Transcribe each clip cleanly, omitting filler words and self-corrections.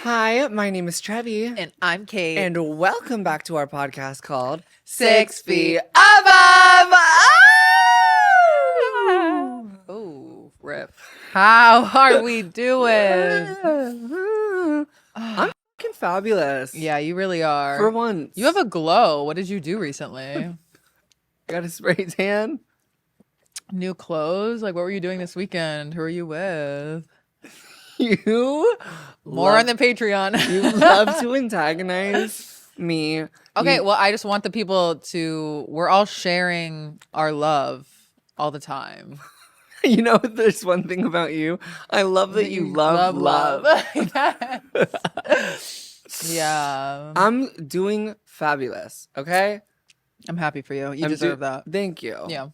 Hi, my name is Trevi. And I'm Kate. And welcome back to our podcast called 6 Feet Above. Oh, rip. How are we doing? I'm fucking fabulous. Yeah, you really are. For once. You have a glow. What did you do recently? Got a spray tan. New clothes? Like, what were you doing this weekend? Who are you with? You More on the Patreon. You love to antagonize me. Okay, well, I just want the people to, we're all sharing our love all the time. You know, there's one thing about you. I love that you love love. Yeah. I'm doing fabulous, okay? I'm happy for you. You deserve that. Thank you. Yeah.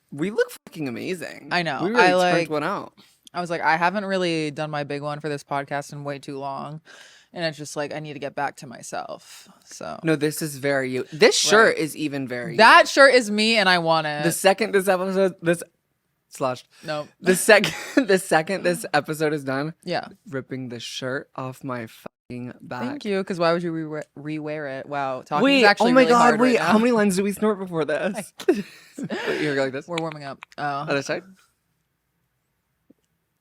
We look fucking amazing. I know. We really I turned one out. I was like, I haven't really done my big one for this podcast in way too long. And it's just like, I need to get back to myself. So no, this is very you. This shirt is even very that shirt is me and I want it. The second this episode the second this episode is done, yeah, ripping the shirt off my fucking back. Thank you, because why would you rewear it? Wow, talking wait, is actually oh my really god, hard wait, right how many lines do we snort before this? Wait, you're like this? We're warming up. Oh, other side.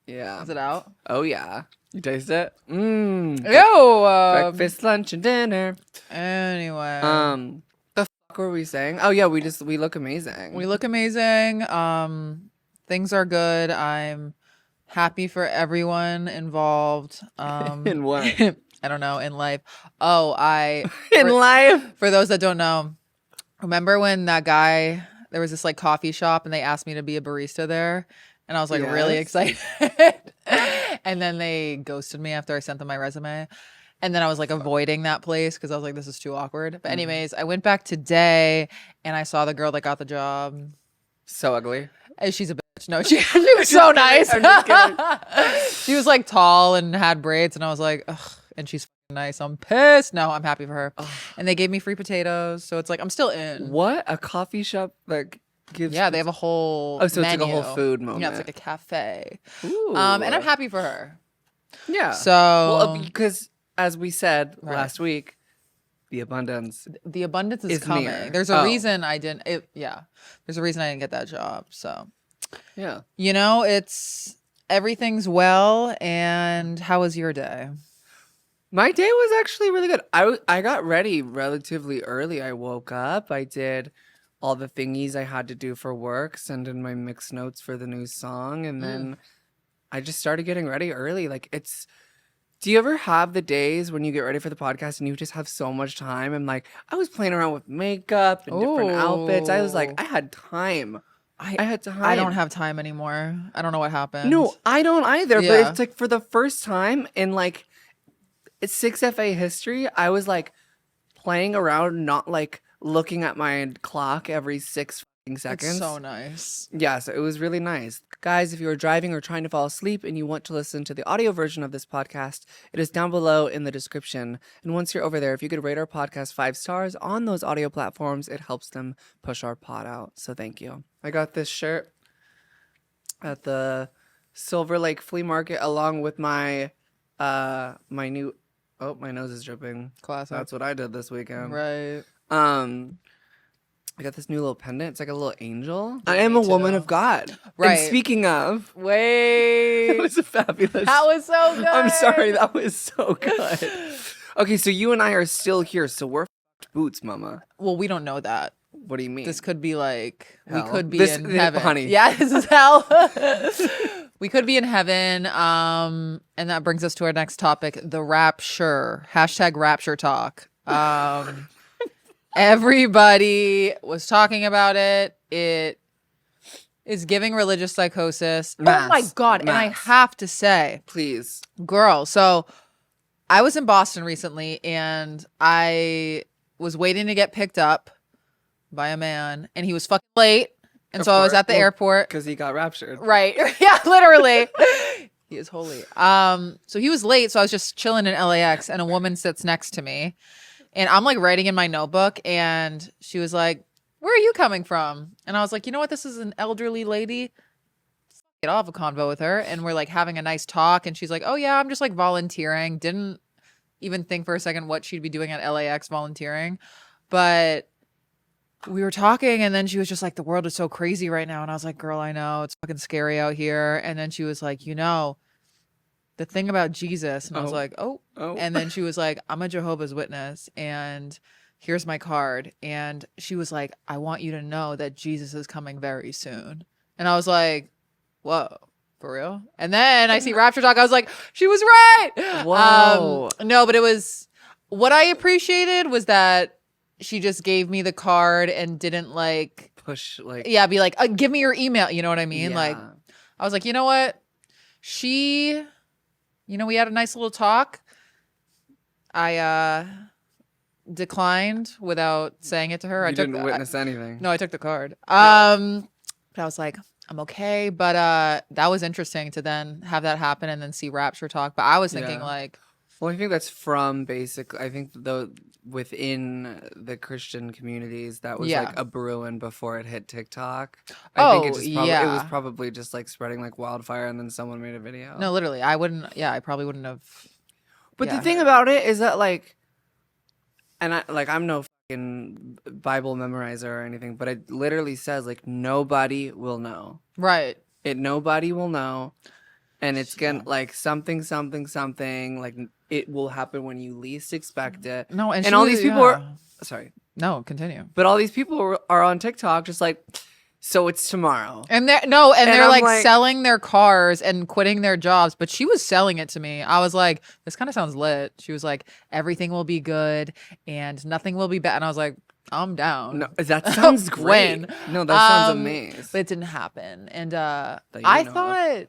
Yeah. Is it out? Oh yeah. You taste it? Ew. Breakfast, lunch, and dinner. Anyway. The fuck were we saying? Oh yeah, we look amazing. We look amazing. Things are good. I'm happy for everyone involved. In what? I don't know, in life. Oh, life? For those that don't know, remember when that guy, there was this like coffee shop and they asked me to be a barista there? And I was like really excited. And then they ghosted me after I sent them my resume. And then I was like avoiding that place because I was like, this is too awkward. But anyways, I went back today and I saw the girl that got the job. So ugly. And she's a bitch. No, she was so nice. I'm just kidding. She was like tall and had braids. And I was like, ugh. And she's nice. I'm pissed. No, I'm happy for her. Ugh. And they gave me free potatoos. So it's like, I'm still in. What? A coffee shop like gives... Yeah, they have a whole so menu. It's like a whole food moment. Yeah, it's like a cafe. Ooh. And I'm happy for her. Yeah. So... Well, because as we said last week, the abundance is coming. near. There's a reason I didn't... There's a reason I didn't get that job. So... Yeah. You know, everything's well. And how was your day? My day was actually really good. I got ready relatively early. I woke up. I did all the thingies I had to do for work, send in my mixed notes for the new song, and then I just started getting ready early. Like do you ever have the days when you get ready for the podcast and you just have so much time? And like, I was playing around with makeup and different outfits. I was like, I had time. I had time. I don't have time anymore. I don't know what happened. No, I don't either. Yeah. But it's like for the first time in like 6FA history, I was like playing around, not like looking at my clock every 6 seconds. It's so nice. Yeah, so it was really nice. Guys, if you are driving or trying to fall asleep and you want to listen to the audio version of this podcast, it is down below in the description. And once you're over there, if you could rate our podcast 5 stars on those audio platforms, it helps them push our pod out. So thank you. I got this shirt at the Silver Lake Flea Market along with my my new... Oh, my nose is dripping. Classic. That's what I did this weekend. Right. I got this new little pendant. It's like a little angel. I am a woman of God. Right. And speaking of... Wait. That was fabulous. That was so good. I'm sorry. That was so good. Okay, so you and I are still here. So we're f***ed boots, mama. Well, we don't know that. What do you mean? This could be like... hell. We could be in heaven. Honey. Yeah, this is hell. We could be in heaven. And that brings us to our next topic, the Rapture. # Rapture talk. Everybody was talking about it. It is giving religious psychosis. Mass. Oh my God. And I have to say, please, girl. So I was in Boston recently and I was waiting to get picked up by a man and he was fucking late. And so I was at the airport. Because he got raptured. Right. Yeah, literally. He is holy. So he was late. So I was just chilling in LAX and a woman sits next to me. And I'm like writing in my notebook and she was like, where are you coming from? And I was like, you know what? This is an elderly lady. get off a convo with her, and we're like having a nice talk, and she's like, oh yeah, I'm just like volunteering. Didn't even think for a second what she'd be doing at LAX volunteering. But we were talking, and then she was just like, the world is so crazy right now. And I was like, girl, I know, it's fucking scary out here. And then she was like, you know, the thing about Jesus. And I was like, oh. And then she was like, I'm a Jehovah's Witness, and here's my card. And she was like, I want you to know that Jesus is coming very soon. And I was like, whoa, for real? And then I see Rapture Talk. I was like, she was right. Whoa. No, but it was, what I appreciated was that she just gave me the card and didn't like push, like, yeah, be like, give me your email. You know what I mean? Yeah. Like, I was like, you know what? We had a nice little talk. I declined without saying it to her. You didn't witness anything. No, I took the card. But I was like, I'm okay. But that was interesting to then have that happen and then see Rapture Talk. But I was thinking like, well, I think that's from I think though within the Christian communities that was like a brewing before it hit TikTok. I think it was probably just like spreading like wildfire, and then someone made a video. No, literally, I probably wouldn't have. But the thing about it is that like, and I'm no fucking Bible memorizer or anything, but it literally says like nobody will know. Right. Nobody will know. And it's gonna like something, like it will happen when you least expect it. No, and all these people are sorry. No, continue. But all these people are on TikTok just like, so it's tomorrow. And they're like selling their cars and quitting their jobs. But she was selling it to me. I was like, this kind of sounds lit. She was like, everything will be good and nothing will be bad. And I was like, I'm down. No, that sounds great. No, that sounds amazing. But it didn't happen. And I thought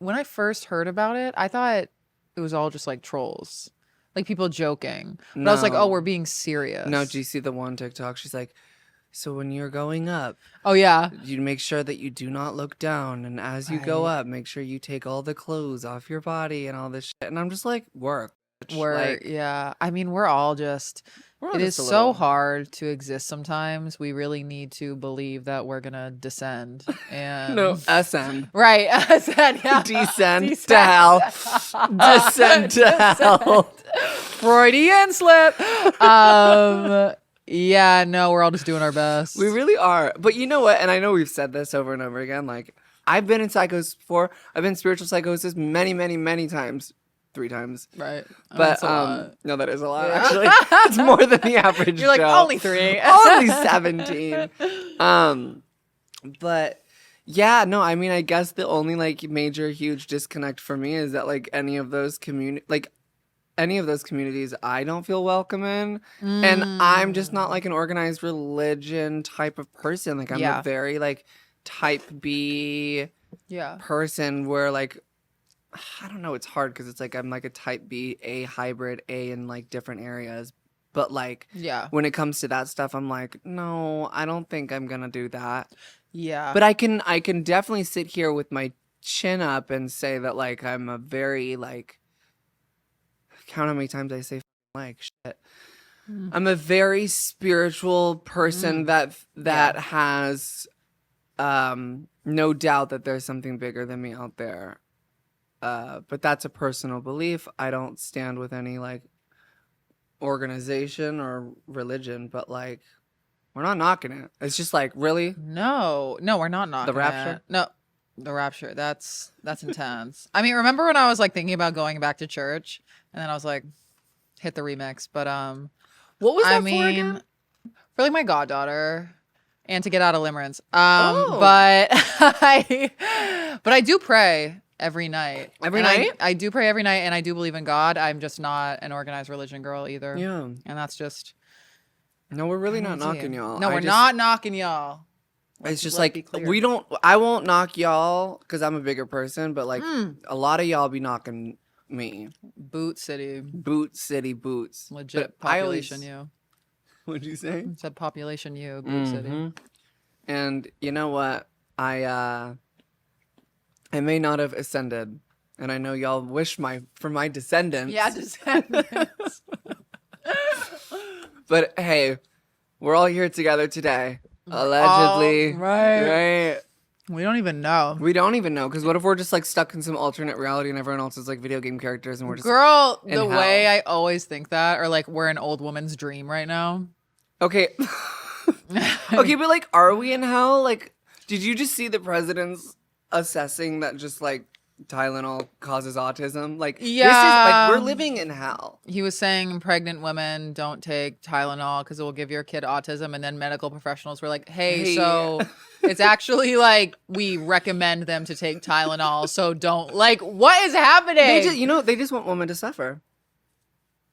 when I first heard about it, I thought it was all just like trolls, like people joking. But I was like, oh, we're being serious. No, do you see the one TikTok? She's like, so when you're going up, oh yeah, you make sure that you do not look down, and as you go up, make sure you take all the clothes off your body and all this shit. And I'm just like, work. Like, yeah. I mean, we're all just. It is so hard to exist sometimes. We really need to believe that we're gonna descend and no, ascend. Right, ascend. Yeah. Descend to hell. Descend to hell. Freudian slip. Yeah, no, we're all just doing our best. We really are. But you know what? And I know we've said this over and over again. Like, I've been in psychosis before. I've been in spiritual psychosis many, many, many times. 3 times. Right. But no, that is a lot, actually. It's more than the average. You're like, only 3. Only 17. But yeah, no, I mean, I guess the only like major huge disconnect for me is that like any of those communities I don't feel welcome in. And I'm just not like an organized religion type of person. Like I'm a very like type B person where like, I don't know, it's hard because it's like I'm like a type B, A hybrid, A in like different areas. But like when it comes to that stuff, I'm like, no, I don't think I'm gonna do that. Yeah. But I can definitely sit here with my chin up and say that like I'm a very like, count how many times I say like shit. I'm a very spiritual person that has no doubt that there's something bigger than me out there. But that's a personal belief. I don't stand with any like organization or religion, but like we're not knocking it. It's just like, really? No, we're not knocking the Rapture. It. No, the Rapture. That's intense. I mean, remember when I was like thinking about going back to church, and then I was like, hit the remix. But what was that for again? For like my goddaughter. And to get out of limerence. But I do pray every night. Every night? I do pray every night, and I do believe in God. I'm just not an organized religion girl either. Yeah. And that's just... No, we're really not knocking y'all. No, we're not knocking y'all. It's just like, I won't knock y'all because I'm a bigger person, but like a lot of y'all be knocking me. Boot City. Boots. Legit population you. What'd you say? It said population you, Boot City. And you know what? I may not have ascended, and I know y'all wish for my descendants. Yeah, descendants. But hey, we're all here together today. Allegedly. Right. We don't even know. We don't even know, because what if we're just like stuck in some alternate reality and everyone else is like video game characters and we're just Girl, in the hell. way I always think that, or like we're an old woman's dream right now. Okay. Okay, but like, are we in hell? Like, did you just see the president's assessing that just like Tylenol causes autism? Like, this is like, we're living in hell. He was saying pregnant women don't take Tylenol because it will give your kid autism. And then medical professionals were like, hey. So it's actually like we recommend them to take Tylenol. So don't, like, what is happening? They just want women to suffer.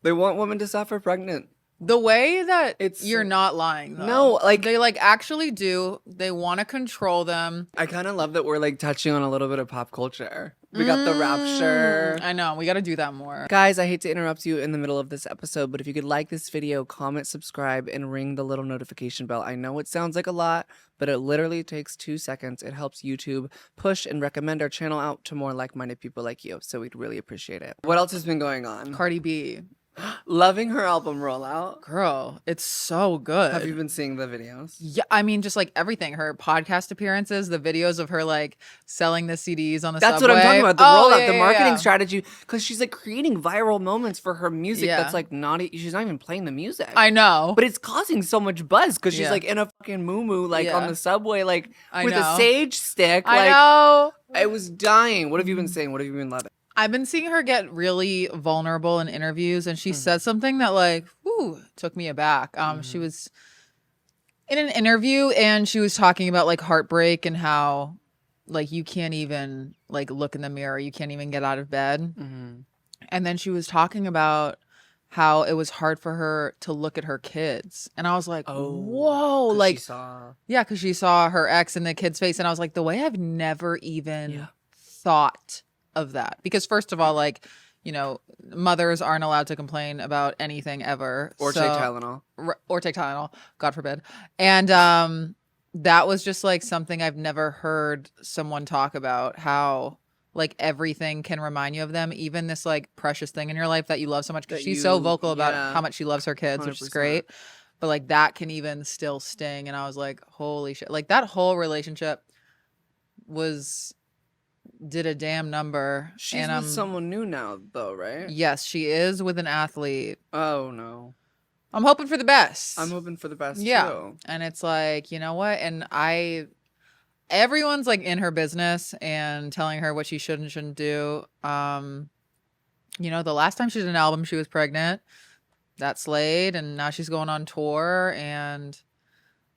They want women to suffer pregnant. The way that you're not lying, though. No, like they like actually do. They want to control them. I kind of love that we're like touching on a little bit of pop culture. We got the Rapture. I know. We got to do that more. Guys, I hate to interrupt you in the middle of this episode, but if you could like this video, comment, subscribe, and ring the little notification bell. I know it sounds like a lot, but it literally takes 2 seconds. It helps YouTube push and recommend our channel out to more like-minded people like you. So we'd really appreciate it. What else has been going on? Cardi B. Loving her album rollout. Girl, it's so good. Have you been seeing the videos? Yeah, I mean, just like everything. Her podcast appearances, the videos of her like selling the CDs on the subway. That's what I'm talking about. The rollout, the marketing strategy. Because she's like creating viral moments for her music that's like she's not even playing the music. I know. But it's causing so much buzz because she's like in a fucking moo-moo like on the subway like with a sage stick. I know. I was dying. What have you been saying? What have you been loving? I've been seeing her get really vulnerable in interviews, and she said something that like, took me aback. She was in an interview and she was talking about like heartbreak and how like you can't even like look in the mirror. You can't even get out of bed. And then she was talking about how it was hard for her to look at her kids. And I was like, whoa, like, because she saw her ex in the kid's face. And I was like, the way I've never even thought of that, because first of all, like, you know, mothers aren't allowed to complain about anything ever or take Tylenol, God forbid. And that was just like something I've never heard someone talk about, how like everything can remind you of them, even this like precious thing in your life that you love so much, because she's so vocal about how much she loves her kids, 100%. Which is great, but like that can even still sting. And I was like, holy shit, like that whole relationship did a damn number. She's with someone new now, though, right? Yes, she is with an athlete. Oh, no. I'm hoping for the best. I'm hoping for the best, too. And it's like, you know what? And everyone's like in her business and telling her what she should and shouldn't do. You know, the last time she did an album, she was pregnant. That slayed, and now she's going on tour, and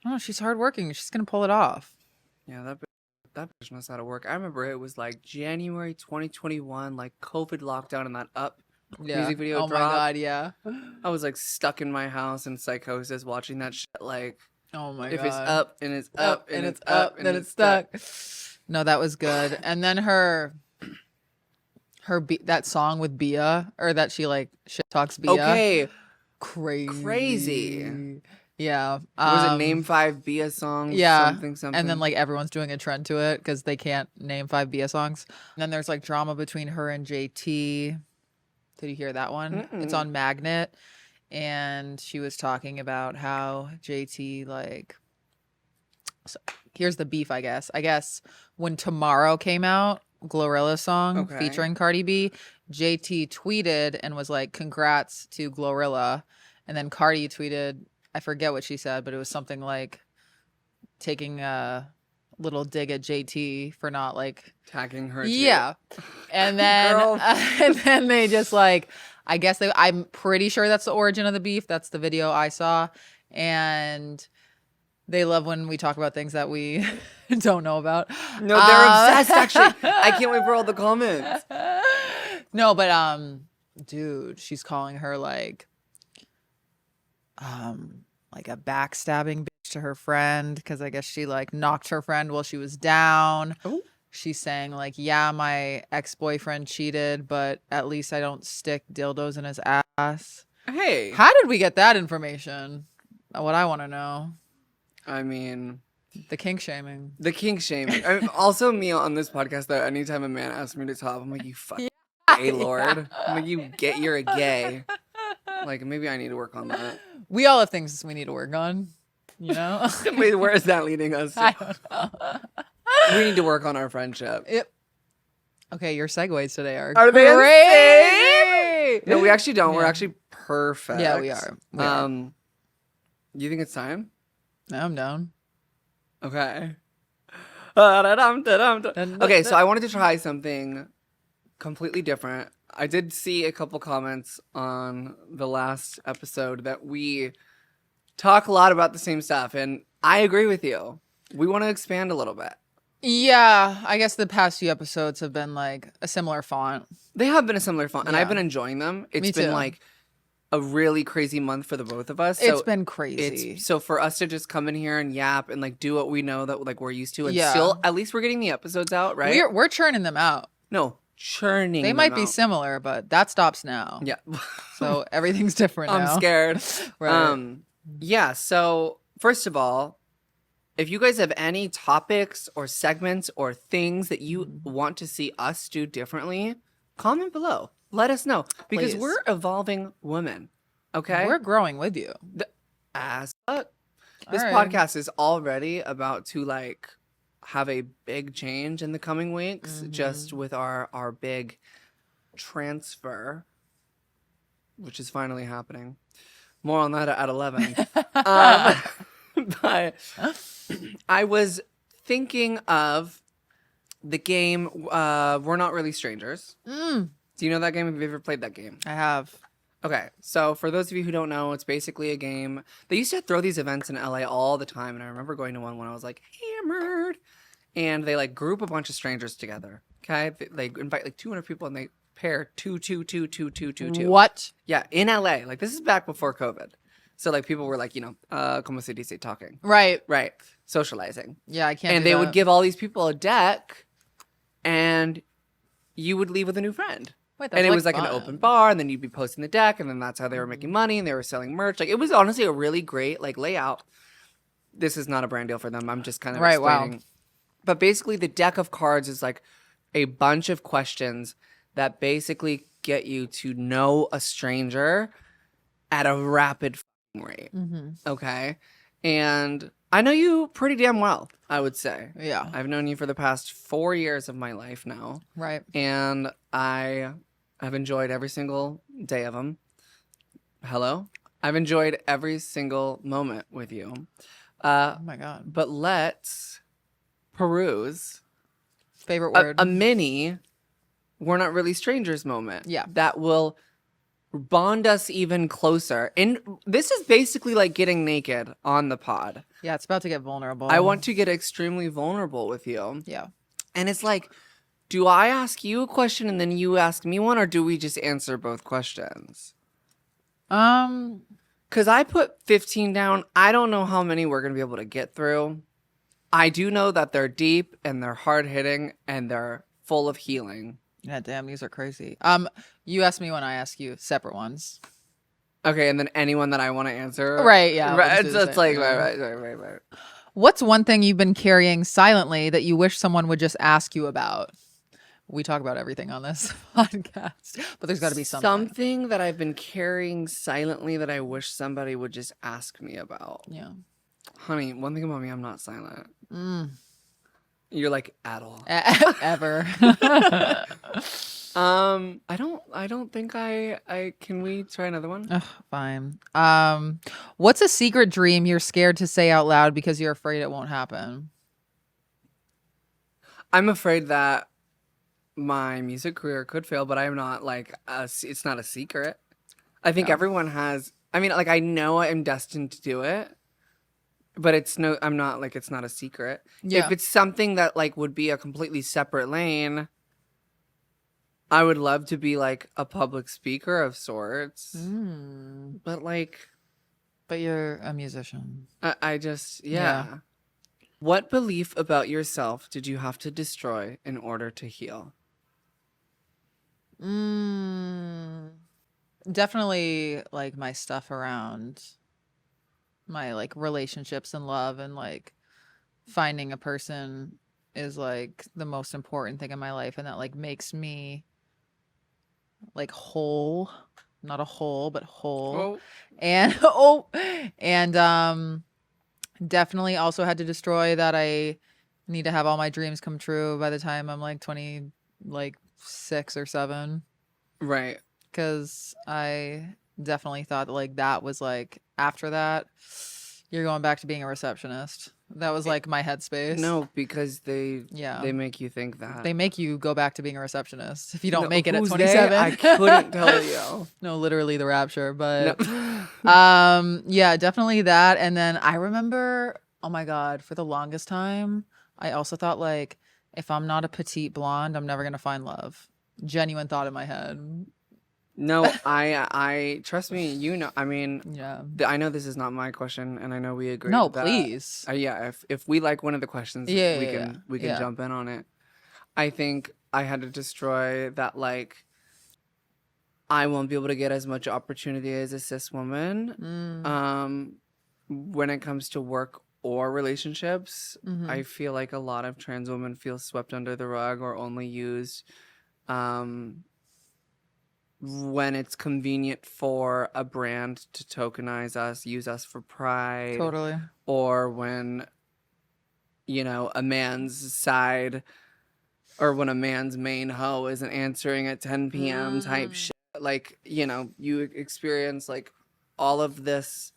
I don't know, she's hardworking. She's going to pull it off. Yeah, that bitch knows how to work. I remember it was like January 2021, like COVID lockdown, and that Up music video dropped. Oh my God, yeah. I was like stuck in my house in psychosis watching that shit. Like, oh my God. If it's up and it's up and it's up, then it's stuck. No, that was good. And then her that song with Bia, or that she like shit talks Bia. Okay. Crazy. Yeah. Was it Name 5 Bia songs? Yeah. Something. And then like everyone's doing a trend to it because they can't name 5 Bia songs. And then there's like drama between her and JT. Did you hear that one? It's on Magnet. And she was talking about how JT like, so here's the beef, I guess. I guess when Tomorrow came out, Glorilla's song featuring Cardi B, JT tweeted and was like, congrats to Glorilla. And then Cardi tweeted, I forget what she said, but it was something like taking a little dig at JT for not like tagging her too. Yeah. And then they just like, I guess I'm pretty sure that's the origin of the beef. That's the video I saw. And they love when we talk about things that we don't know about. No, they're obsessed, actually. I can't wait for all the comments. No, but dude, she's calling her like a backstabbing bitch to her friend, because I guess she like knocked her friend while she was down. Ooh. She's saying like, yeah, my ex-boyfriend cheated, but at least I don't stick dildos in his ass. Hey, how did we get that information? What I want to know. I mean, the kink shaming. I mean, also me on this podcast, though, anytime a man asks me to top, I'm like, you fucking gay lord. I'm like, you're a gay. Like, maybe I need to work on that. We all have things we need to work on, you know? Wait, where is that leading us to? I don't know. We need to work on our friendship. Yep. Okay, your segues today are they great. No, we actually don't. Yeah. We're actually perfect. Yeah, we are. You think it's time? I'm down. Okay. Okay, so I wanted to try something completely different. I did see a couple comments on the last episode that we talk a lot about the same stuff, and I agree with you. We want to expand a little bit. Yeah, I guess the past few episodes have been like a similar font. They have been a similar fun, and Yeah. I've been enjoying them. It's Me been too. like a really crazy month for the both of us. It's been crazy. So for us to just come in here and yap and like do what we know that like we're used to, and Yeah. still at least we're getting the episodes out, right? We're churning them out. No, churning. They them might be out. similar, but that stops now. Yeah. So everything's different now. I'm scared. Right. Yeah. So first of all, if you guys have any topics or segments or things that you want to see us do differently, comment below. Let us know because Please. we're evolving women. Okay. We're growing with you. As fuck. This All right. podcast is already about to like have a big change in the coming weeks, just with our big transfer, which is finally happening. More on that at 11. But I was thinking of the game We're Not Really Strangers. Do you know that game? Have you ever played that game? I have. Okay, so for those of you who don't know, it's basically a game. They used to throw these events in LA all the time, and I remember going to one when I was like hammered. And they like group a bunch of strangers together. Okay, they invite like 200 people, and they pair two. What? Yeah, in LA. Like this is back before COVID, so like people were like, como se dice, talking, Right. socializing. Yeah, I can't. And do they that. would give all these people a deck, and you would leave with a new friend. Wait, that's And it was like fun. an open bar, and then you'd be posting the deck, and then that's how they were making money, and they were selling merch. Like it was honestly a really great like layout. This is not a brand deal for them. I'm just kind of Right, wow. explaining. But basically, the deck of cards is like a bunch of questions that basically get you to know a stranger at a rapid rate. Okay, and I know you pretty damn well, I would say. Yeah. I've known you for the past 4 years of my life now. Right. And I have enjoyed every single day of them. Hello? I've enjoyed every single moment with you. Oh my god. But let's peruse Favorite word. a mini We're Not Really Strangers moment. Yeah. That will bond us even closer. And this is basically like getting naked on the pod. Yeah, it's about to get vulnerable. I want to get extremely vulnerable with you. Yeah. And it's like, do I ask you a question and then you ask me one, or do we just answer both questions? Because I put 15 down. I don't know how many we're going to be able to get through. I do know that they're deep and they're hard hitting and they're full of healing. Yeah, damn, these are crazy. You ask me when I ask you separate ones. Okay, and then anyone that I want to answer. Right, yeah. we'll Right, just do the it's same, like, yeah. right. What's one thing you've been carrying silently that you wish someone would just ask you about? We talk about everything on this podcast, but there's got to be something. Something that I've been carrying silently that I wish somebody would just ask me about. Yeah. Honey, one thing about me, I'm not silent. You're like at all. Ever. I don't think I can we try another one? Ugh, fine. What's a secret dream you're scared to say out loud because you're afraid it won't happen? I'm afraid that my music career could fail, but I'm not like it's not a secret. I think everyone has. I mean, like I know I'm destined to do it, but I'm not like it's not a secret. Yeah. If it's something that like would be a completely separate lane, I would love to be like a public speaker of sorts. But like, But you're a musician. I just yeah. What belief about yourself did you have to destroy in order to heal? Definitely like my stuff around my like relationships and love, and like finding a person is like the most important thing in my life, and that like makes me like whole, not a whole, but whole. And definitely also had to destroy that I Need to have all my dreams come true by the time I'm like 20, like 6 or 7. Right. Because I definitely thought that like that was like after that, you're going back to being a receptionist. That was like my headspace. No, because they Yeah. make you think that. They make you go back to being a receptionist if you don't No, make it at who's 27. they? I couldn't tell you. No, literally the Rapture. But No. yeah, definitely that. And then I remember, oh my God, for the longest time, I also thought like if I'm not a petite blonde, I'm never gonna find love. Genuine thought in my head. No, I trust me, you know, I mean, Yeah. I know this is not my question, and I know we agreed No, that. please. Yeah, if we like one of the questions, Yeah, we yeah, can yeah. jump in on it. I think I had to destroy that, like, I won't be able to get as much opportunity as a cis woman. When it comes to work or relationships, I feel like a lot of trans women feel swept under the rug or only used when it's convenient for a brand to tokenize us, use us for pride. Totally. Or when, you know, a man's side, or when a man's main hoe isn't answering at 10 p.m. type shit. Like, you know, you experience like all of this.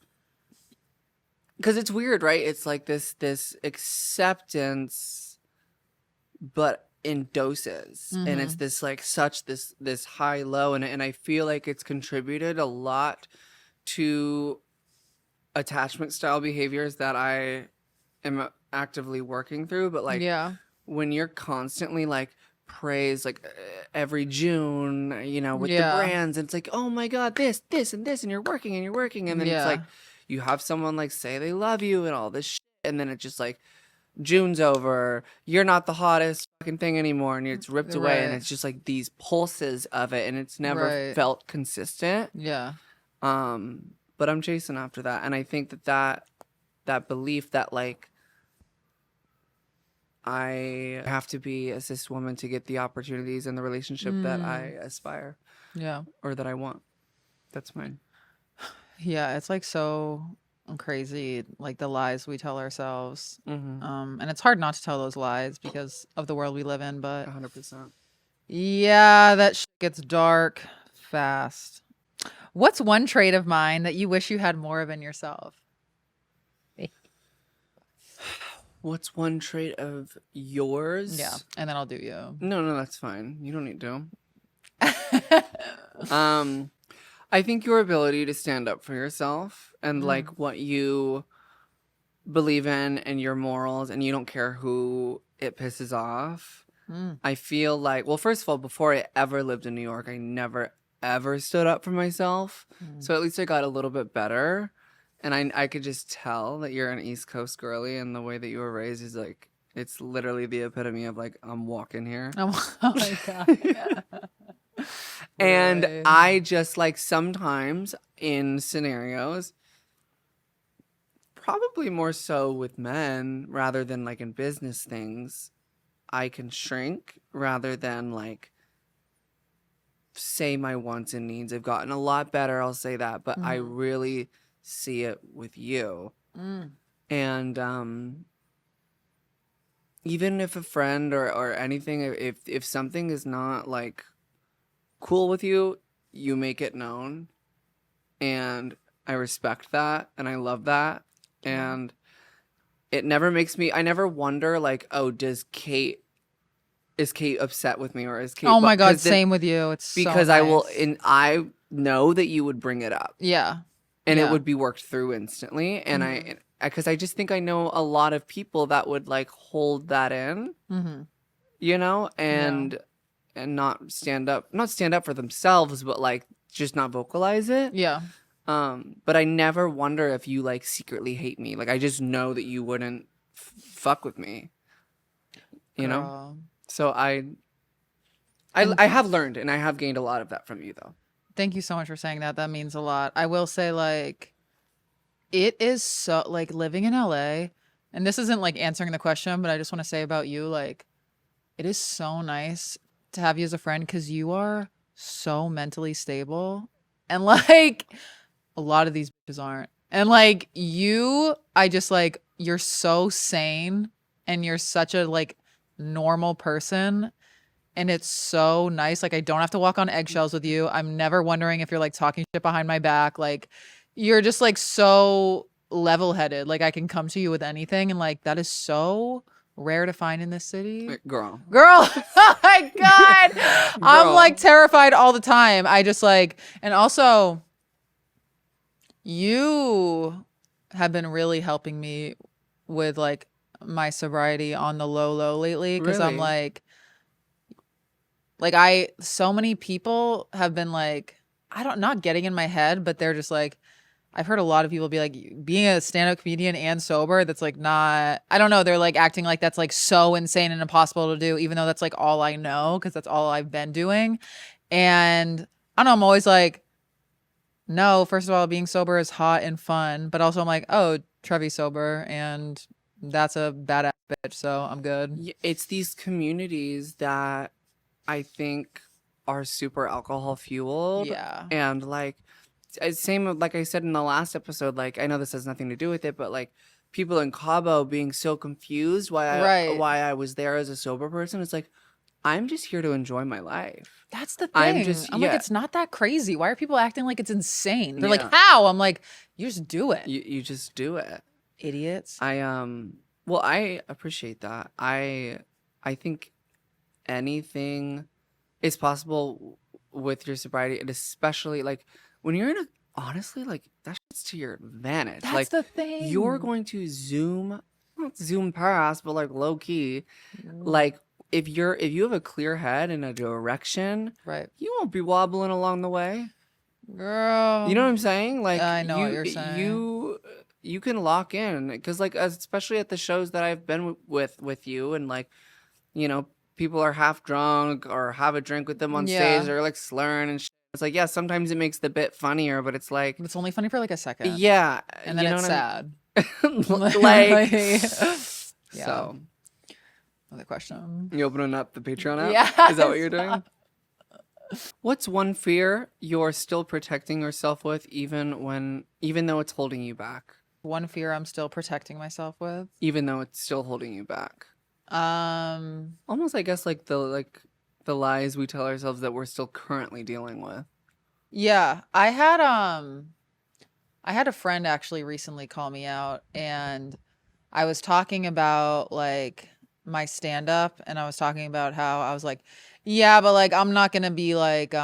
Because it's weird, right? It's like this acceptance, but in doses, and it's this like this high low, and I feel like it's contributed a lot to attachment style behaviors that I am actively working through. But like, yeah, when you're constantly like praised like every June, you know, with the Yeah. brands, and it's like, oh my god, this and this, and you're working, and then it's like you have someone like say they love you and all this shit, and then it's just like June's over, you're not the hottest fucking thing anymore, and it's ripped away, and Right. it's just like these pulses of it, and it's never Right. felt consistent. Yeah. But I'm chasing after that, and I think that belief that like I have to be a cis woman to get the opportunities in the relationship that I aspire Yeah. or that I want. That's mine. Yeah. It's like so crazy, like the lies we tell ourselves. And it's hard not to tell those lies because of the world we live in. But 100%. yeah, that shit gets dark fast. What's one trait of mine that you wish you had more of in yourself? What's one trait of yours? Yeah. And then I'll do you. No, that's fine. You don't need to. I think your ability to stand up for yourself and like what you believe in and your morals, and you don't care who it pisses off. I feel like, well, first of all, before I ever lived in New York, I never ever stood up for myself. So at least I got a little bit better. And I could just tell that you're an East Coast girly, and the way that you were raised is like, it's literally the epitome of like, I'm walking here. Oh my God. And Right. I just like sometimes in scenarios, probably more so with men rather than like in business things, I can shrink rather than like say my wants and needs. I've gotten a lot better, I'll say that, but I really see it with you. And even if a friend or anything, if something is not like cool with you, you make it known, and I respect that, and I love that, and it never makes me, I never wonder like, oh, is Kate upset with me, or is Kate, Oh my God, 'cause then- same with you. It's because so I will, nice. and I know that you would bring it up, Yeah. and Yeah. it would be worked through instantly, and because I just think I know a lot of people that would like hold that in, you know, and not stand up for themselves, but like just not vocalize it. Yeah. But I never wonder if you like secretly hate me. Like I just know that you wouldn't fuck with me, you know? Girl. So I have learned, and I have gained a lot of that from you though. Thank you so much for saying that. That means a lot. I will say, like, it is so, like, living in LA, and this isn't like answering the question, but I just want to say about you, like, it is so nice to have you as a friend because you are so mentally stable. And, like, a lot of these bitches aren't. And, like, I just, like, you're so sane and you're such a like normal person. And it's so nice. Like, I don't have to walk on eggshells with you. I'm never wondering if you're like talking shit behind my back. Like, you're just like so level-headed. Like, I can come to you with anything. And like, that is so rare to find in this city. Girl. Oh my God. I'm Girl. like terrified all the time. I just like, and also, you have been really helping me with like my sobriety on the low lately. Cause I'm Really? so many people have been like, not getting in my head, but they're just like, I've heard a lot of people be like, being a stand-up comedian and sober, that's like not, I don't know, they're like acting like that's like so insane and impossible to do, even though that's like all I know, because that's all I've been doing. And I don't know, I'm always like, no, first of all, being sober is hot and fun, but also I'm like, oh, Trevi's sober and that's a badass bitch, so I'm good. It's these communities that I think are super alcohol fueled. Yeah. And like, same like I said in the last episode, like I know this has nothing to do with it, but like people in Cabo being so confused Right. why I was there as a sober person. It's like, I'm just here to enjoy my life. That's the thing. I'm like, it's not that crazy. Why are people acting like it's insane? They're like, Yeah. how? I'm like, you just do it. You just do it. Idiots. Well, I appreciate that. I think anything is possible with your sobriety, and especially like when you're in a, honestly, like that shit's to your advantage. That's like the thing. you're going to not zoom past, but like low key, like if you have a clear head and a direction, Right. you won't be wobbling along the way. Girl. You know what I'm saying? Like I know what you're saying. You can lock in, because like especially at the shows that I've been with you, and like, you know, people are half drunk or have a drink with them on stage, or like slurring and shit. It's like, yeah, sometimes it makes the bit funnier, but it's like, It's only funny for like a second. yeah, And then it's sad. like Yeah. So Another question. you opening up the Patreon app? Yeah. Is that what you're doing? What's one fear you're still protecting yourself with, even though it's holding you back? One fear I'm still protecting myself with. Even though it's still holding you back. Almost, I guess, like the lies we tell ourselves that we're still currently dealing with. Yeah, I had a friend actually recently call me out, and I was talking about like my stand up, and I was talking about how I was like, yeah, but like I'm not going to be like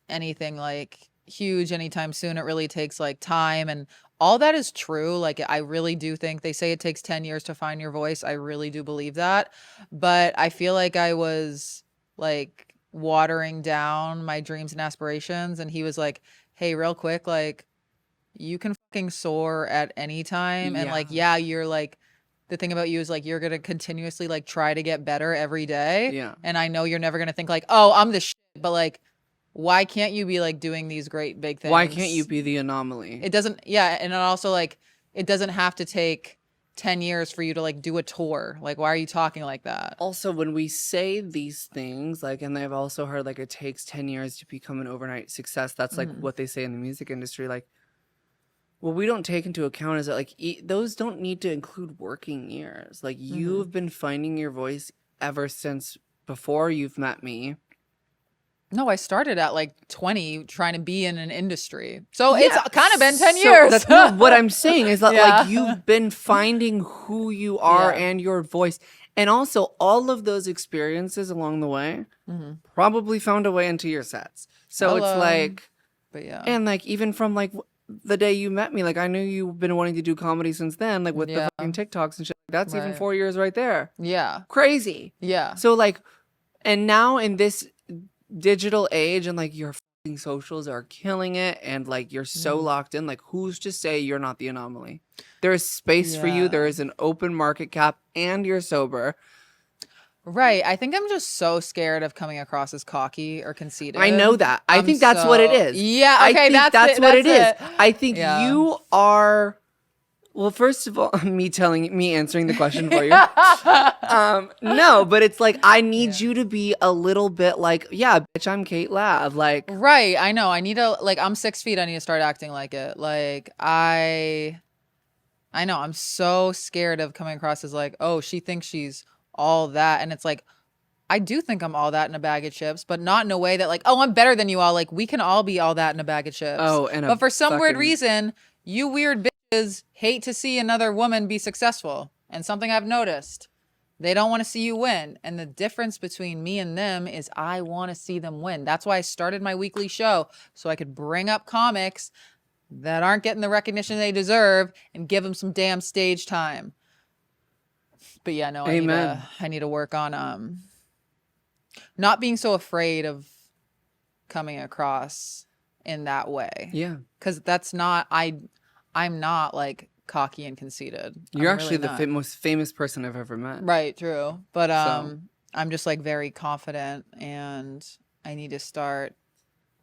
anything like huge anytime soon. It really takes like time, and all that is true. Like, I really do think they say it takes 10 years to find your voice. I really do believe that. But I feel like I was like watering down my dreams and aspirations. And he was like, hey, real quick, like you can fucking soar at any time. And like, yeah, you're like, the thing about you is like, you're going to continuously like try to get better every day. Yeah. And I know you're never going to think like, oh, I'm the shit. But like, why can't you be like doing these great big things? Why can't you be the anomaly? It doesn't, yeah. And also like, it doesn't have to take 10 years for you to like do a tour. Like, why are you talking like that? Also, when we say these things, like, and I've also heard like it takes 10 years to become an overnight success. That's like what they say in the music industry. Like, what we don't take into account is that like those don't need to include working years. Like, you've been finding your voice ever since before you've met me. No, I started at like 20 trying to be in an industry. So it's kind of been 10 years. That's no, what I'm saying is that like you've been finding who you are and your voice. And also all of those experiences along the way probably found a way into your sets. So it's like, but yeah. And like even from like the day you met me, like I knew you've been wanting to do comedy since then, like with the fucking TikToks and shit. That's even 4 years right there. Yeah. Crazy. Yeah. So like, and now in this digital age, and like your fucking socials are killing it, and like you're so locked in, like who's to say you're not the anomaly? There is space for you. There is an open market cap, and you're sober. Right. I think I'm just so scared of coming across as cocky or conceited. I know that. I think that's what it is. Yeah. Okay. That's what it is. I think you are. Well, first of all, me answering the question for you. No, but it's like, I need you to be a little bit like, yeah, bitch, I'm Kate Lav. Like, right. I know. I need to, like, I'm 6 feet. I need to start acting like it. Like, I know. I'm so scared of coming across as like, oh, she thinks she's all that. And it's like, I do think I'm all that in a bag of chips, but not in a way that like, oh, I'm better than you all. Like, we can all be all that in a bag of chips. Oh, and But a for some weird fucking reason, you weird bitches hate to see another woman be successful. And something I've noticed, they don't want to see you win. And the difference between me and them is I want to see them win. That's why I started my weekly show, so I could bring up comics that aren't getting the recognition they deserve and give them some damn stage time. But yeah, no, amen. I need to work on not being so afraid of coming across in that way. Yeah. Cuz that's not I'm not like cocky and conceited. You're I'm actually really the not. most famous person I've ever met. Right, true. But So, I'm just like very confident, and I need to start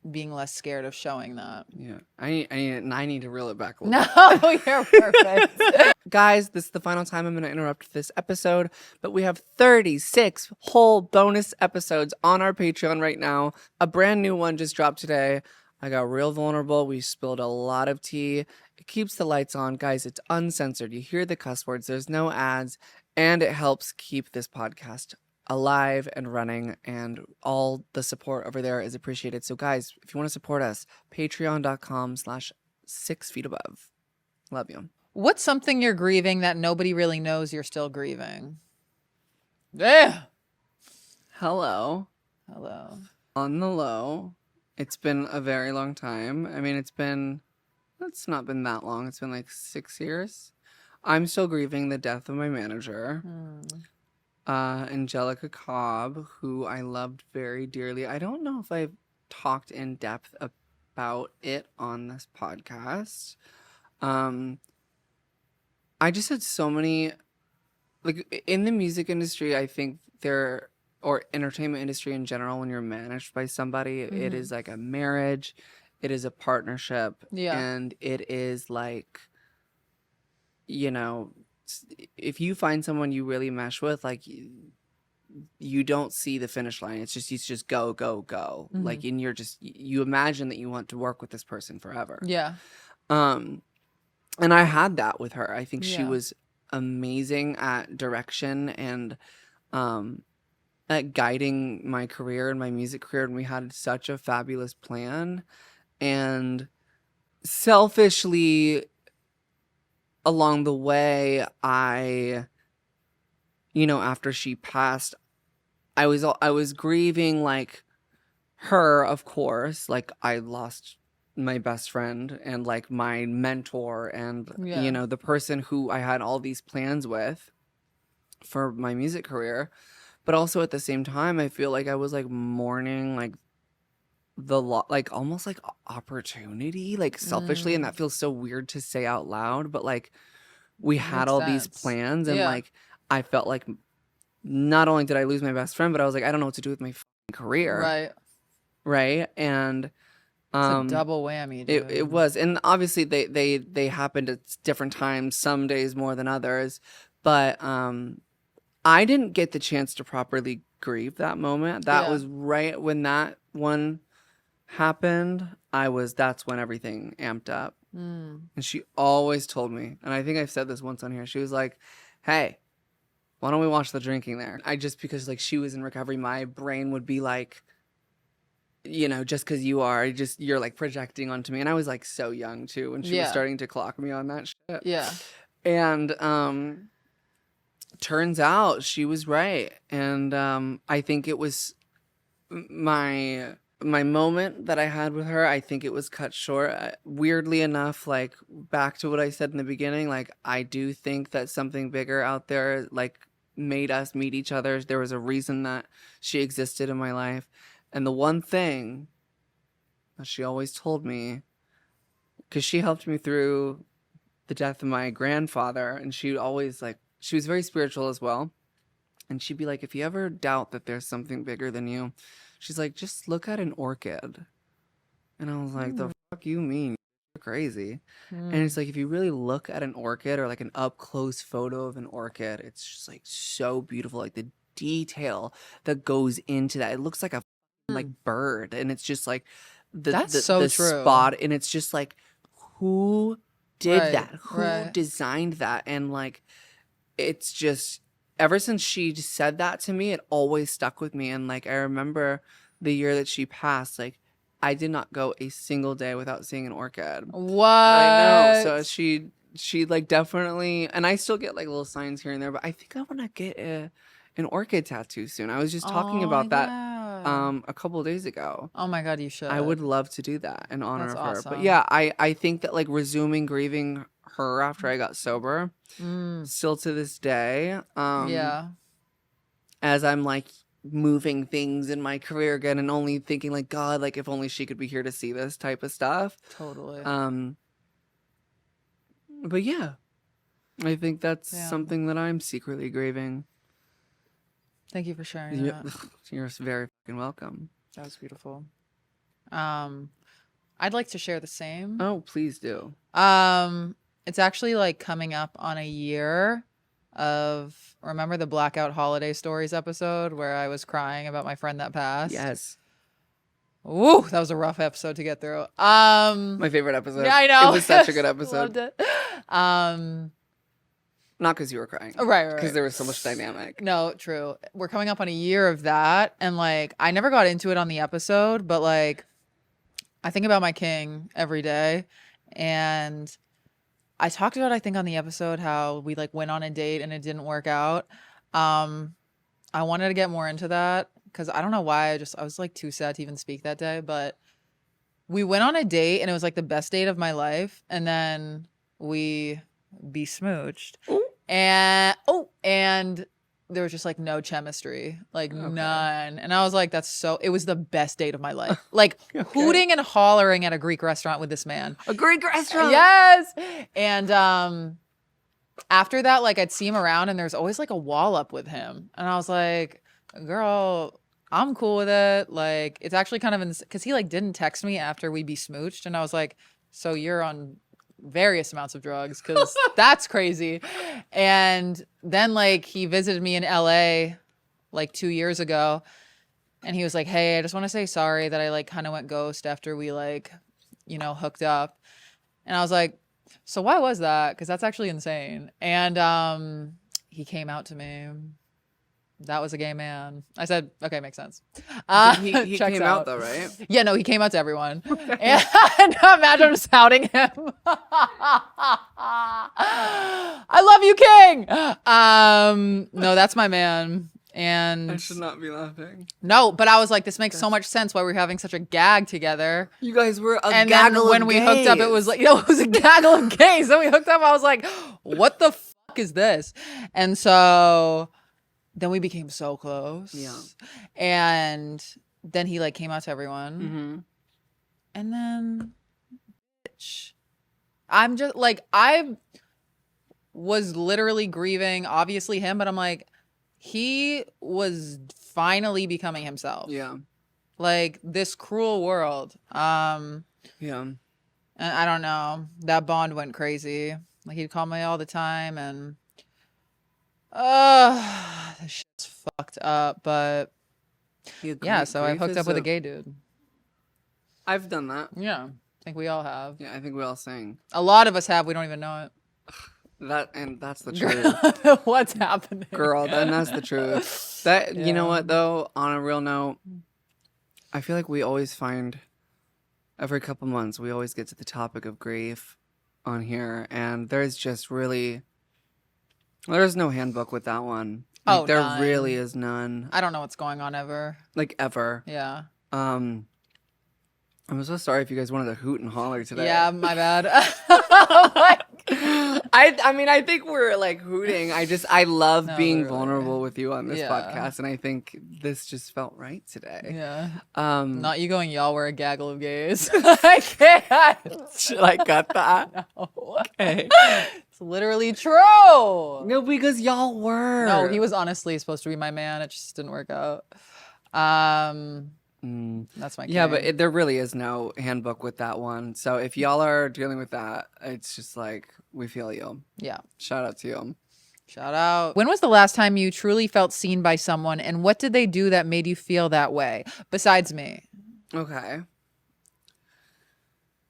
being less scared of showing that. yeah. I need to reel it back a little bit. No, you're perfect. Guys, this is the final time I'm going to interrupt this episode, but we have 36 whole bonus episodes on our Patreon right now. A brand new one just dropped today. I got real vulnerable. We spilled a lot of tea. It keeps the lights on. Guys, it's uncensored. You hear the cuss words. There's no ads, and it helps keep this podcast alive and running, and all the support over there is appreciated. So guys, if you want to support us, patreon.com/6feetabove. Love you. What's something you're grieving that nobody really knows you're still grieving? Yeah. Hello. Hello. On the low. It's been a very long time. I mean, it's not been that long. It's been like 6 years. I'm still grieving the death of my manager, Angelica Cobb, who I loved very dearly. I don't know if I've talked in depth about it on this podcast. I just had so many, like, in the music industry, I think or entertainment industry in general, when you're managed by somebody, it is like a marriage, it is a partnership, Yeah. and it is like, you know, if you find someone you really mesh with, like, you don't see the finish line. It's just go, go, go. Like, and you imagine that you want to work with this person forever. Yeah. And I had that with her. I think she Yeah. was amazing at direction and at guiding my career and my music career, and we had such a fabulous plan. And selfishly, along the way, after she passed, I was grieving, like, her, of course. Like, I lost my best friend and, like, my mentor and the person who I had all these plans with for my music career. But also at the same time, I feel like I was, like, mourning, like, like, almost like opportunity, like, selfishly, and that feels so weird to say out loud, but, like, we had Makes all these sense. plans, and Yeah. like, I felt like not only did I lose my best friend, but I was like, I don't know what to do with my career. Right. And It's a double whammy, dude. it was, and obviously they happened at different times, some days more than others, but I didn't get the chance to properly grieve that moment. That was right when that one happened. That's when everything amped up. And she always told me, and I think I've said this once on here, she was like, hey, why don't we watch The Drinking there? Because, like, she was in recovery, my brain would be like, just because you're like projecting onto me. And I was, like, so young too when she was starting to clock me on that shit. Yeah. And turns out she was right. And I think it was my moment that I had with her. I think it was cut short. Weirdly enough, like, back to what I said in the beginning, like, I do think that something bigger out there, like, made us meet each other. There was a reason that she existed in my life. And the one thing that she always told me, because she helped me through the death of my grandfather, and she always, like, she was very spiritual as well. And she'd be like, if you ever doubt that there's something bigger than you, she's like, just look at an orchid. And I was like, the fuck you mean? You're crazy. And it's like, if you really look at an orchid, or like an up close photo of an orchid, it's just, like, so beautiful. Like, the detail that goes into that. It looks like a like bird. And it's just like the That's so the true. spot. And it's just like, who did Right, that? Who right. designed that? And like, it's just ever since she said that to me, it always stuck with me. And like, I remember the year that she passed, like, I did not go a single day without seeing an orchid. What? I know. So she like definitely, and I still get like little signs here and there, but I think I want to get an orchid tattoo soon. I was just talking Oh, about that yeah. a couple of days ago. Oh my God, you should. I would love to do that in honor That's of her. But awesome. yeah, I think that like resuming grieving her after I got sober, still to this day, Yeah. as I'm like moving things in my career again and only thinking like, God, like if only she could be here to see this type of stuff. Totally. But yeah, I think that's Yeah. something that I'm secretly grieving. Thank you for sharing You're, that. you're very fucking welcome. That was beautiful. I'd like to share the same. Oh, please do. It's actually like coming up on a year of, remember the Blackout Holiday Stories episode where I was crying about my friend that passed? Yes. Ooh, that was a rough episode to get through. My favorite episode. Yeah, I know. It was such a good episode. Loved it. Not because you were crying. Right. Because there was so much dynamic. No, true. We're coming up on a year of that. And like, I never got into it on the episode, but like, I think about my king every day. And I talked about, I think on the episode, how we like went on a date and it didn't work out. I wanted to get more into that because I don't know why. I was like too sad to even speak that day. But we went on a date and it was like the best date of my life. And then we besmooched. Ooh. And there was just like no chemistry, like none. And I was like, it was the best date of my life. Like hooting and hollering at a Greek restaurant with this man. A Greek restaurant. Yes. And after that, like I'd see him around and there's always like a wall up with him. And I was like, girl, I'm cool with it. Like it's actually kind of because he like didn't text me after we besmooched. And I was like, so you're on various amounts of drugs because that's crazy. And then like he visited me in LA like 2 years ago and he was like, hey, I just want to say sorry that I like kind of went ghost after we like, you know, hooked up. And I was like, so why was that? Because that's actually insane. And he came out to me. That was a gay man. I said, okay, makes sense. He came out though, right? Yeah, no, he came out to everyone. And imagine just outing him. I love you, King. No, that's my man. And I should not be laughing. No, but I was like, this makes so much sense why we're having such a gag together. You guys were a and gaggle then when of we gays. hooked up, it was like, it was a gaggle of gays. Then we hooked up, I was like, what the fuck is this? And so then we became so close. Yeah. And then he like came out to everyone. Mm-hmm. And then, bitch, I'm just like, I was literally grieving, obviously him, but I'm like, he was finally becoming himself. Yeah. Like this cruel world. Yeah. And I don't know. That bond went crazy. Like he'd call me all the time and this shit's fucked up. But yeah, so I hooked up with a gay dude. I've done that. Yeah. I think we all have. Yeah, I think we all sing. A lot of us have. We don't even know it. That's the truth. What's happening? Girl, then that's the truth. You know what though, on a real note, I feel like we always find every couple months we always get to the topic of grief on here and there's no handbook with that one. Like, there none. really is none. I don't know what's going on ever. Like ever. Yeah. I'm so sorry if you guys wanted to hoot and holler today. Yeah, my bad. I mean, I think we're like hooting. I love being really. vulnerable with you on this podcast, and I think this just felt right today. Yeah. Not Not you going, y'all were a gaggle of gays. I can't. should I cut that? No. Okay. It's literally true. No, because y'all were. No, he was honestly supposed to be my man. It just didn't work out. That's my Yeah, king. but there really is no handbook with that one. So if y'all are dealing with that, it's just like, we feel you. Yeah. Shout out to you. Shout out. When was the last time you truly felt seen by someone and what did they do that made you feel that way? Besides me. Okay.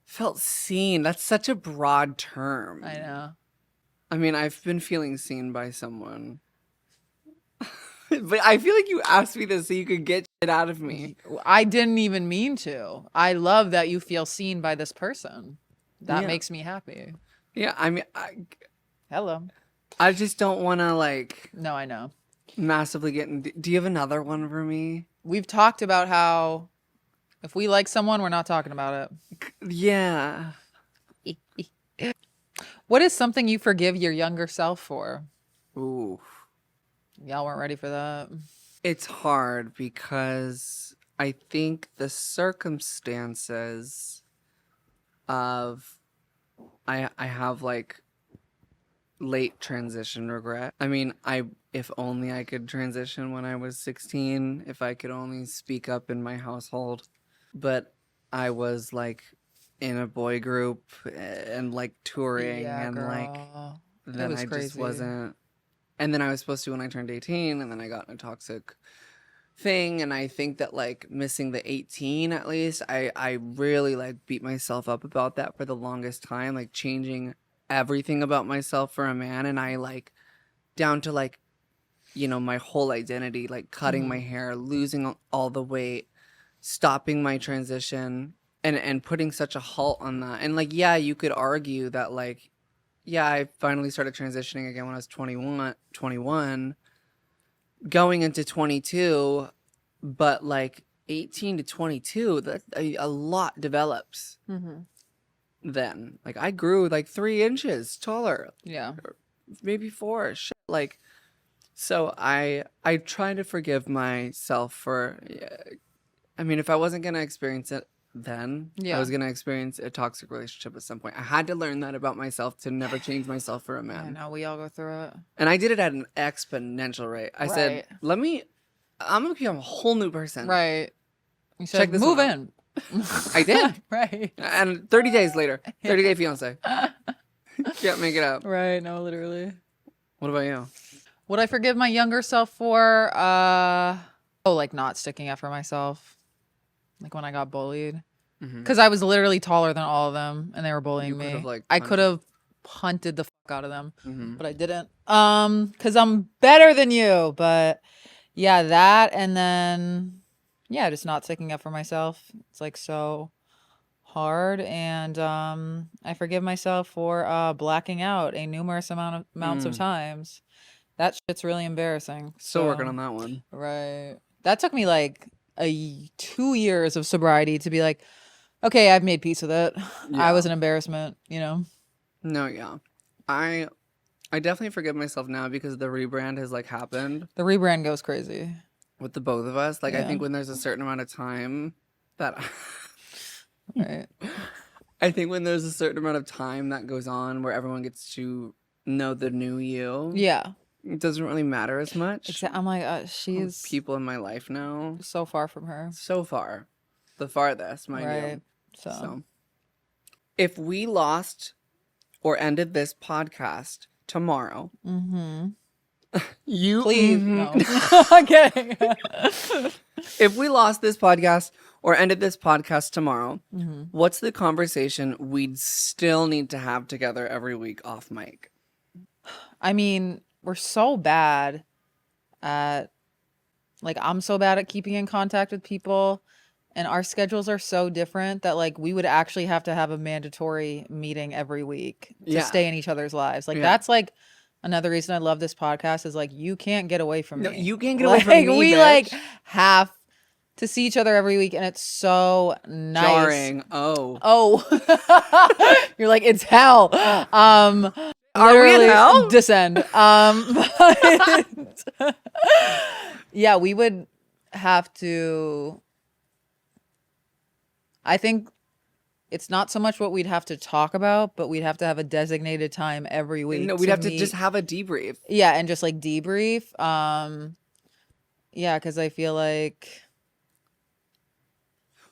Felt seen. That's such a broad term. I know. I mean, I've been feeling seen by someone. But I feel like you asked me this so you could get shit out of me. I didn't even mean to. I love that you feel seen by this person. That Yeah. makes me happy. Yeah, I mean, Hello. I just don't want to, like, No, I know. massively get in. Do you have another one for me? We've talked about how if we like someone, we're not talking about Yeah. it. What is something you forgive your younger self for? Ooh. Y'all weren't ready for that. It's hard because I think the circumstances of I have like late transition regret. I mean, if only I could transition when I was 16, if I could only speak up in my household. But I was like in a boy group and like touring Yeah, and like girl. then was I just crazy. wasn't. And then I was supposed to when I turned 18, and then I got in a toxic thing. And I think that like missing the 18 at least, I really like beat myself up about that for the longest time, like changing everything about myself for a man. And I like down to like, you know, my whole identity, like cutting my hair, losing all the weight, stopping my transition and putting such a halt on that. And like, yeah, you could argue that like, yeah, I finally started transitioning again when I was 21, going into 22, but like 18 to 22, that a lot develops then. Like I grew like 3 inches taller, Yeah. maybe 4. Shit. Like, so I try to forgive myself for. I mean, if I wasn't gonna experience it then, I was gonna experience a toxic relationship at some point. I had to learn that about myself to never change myself for a I man. know, we all go through it. And I did it at an exponential rate. I said, I'm gonna become a whole new person. Right. You said, Check this move one in. I did. Right. And 30 days later, 30-day fiance. Can't make it out. Right. No, literally. What about you? Would I forgive my younger self for, like not sticking up for myself? Like when I got bullied. Because I was literally taller than all of them and they were bullying me. I could have hunted the fuck out of them, but I didn't. Because I'm better than you. But yeah, that and then, yeah, just not sticking up for myself. It's like so hard. And I forgive myself for blacking out a numerous amounts of times. That shit's really embarrassing. Still working on that one. Right. That took me like 2 years of sobriety to be like, okay, I've made peace with it. I was an embarrassment, you know? No, yeah. I definitely forgive myself now because the rebrand has like happened. The rebrand goes crazy. With the both of us. Like I Yeah. think when there's a certain amount of time that Right. I think when there's a certain amount of time that goes on where everyone gets to know the new you. Yeah. It doesn't really matter as much. I'm like, she's people in my life now. so far from her. So far. The farthest, mind you. Right. So if we lost or ended this podcast tomorrow, you please no. I'm kidding. If we lost this podcast or ended this podcast tomorrow, what's the conversation we'd still need to have together every week off mic? I mean, we're so bad at, like, I'm so bad at keeping in contact with people, and our schedules are so different that, like, we would actually have to have a mandatory meeting every week to stay in each other's lives. Like, that's, like, another reason I love this podcast is, like, you can't get away from me. No, you can't get away from me, we, bitch. like, have to see each other every week, and it's so nice. Jarring. Oh. You're like, it's hell. Are we in hell? Descend. Yeah, we would have to. I think it's not so much what we'd have to talk about, but we'd have to have a designated time every week. No, we'd have to just have a debrief. Yeah, and just like debrief. Yeah, because I feel like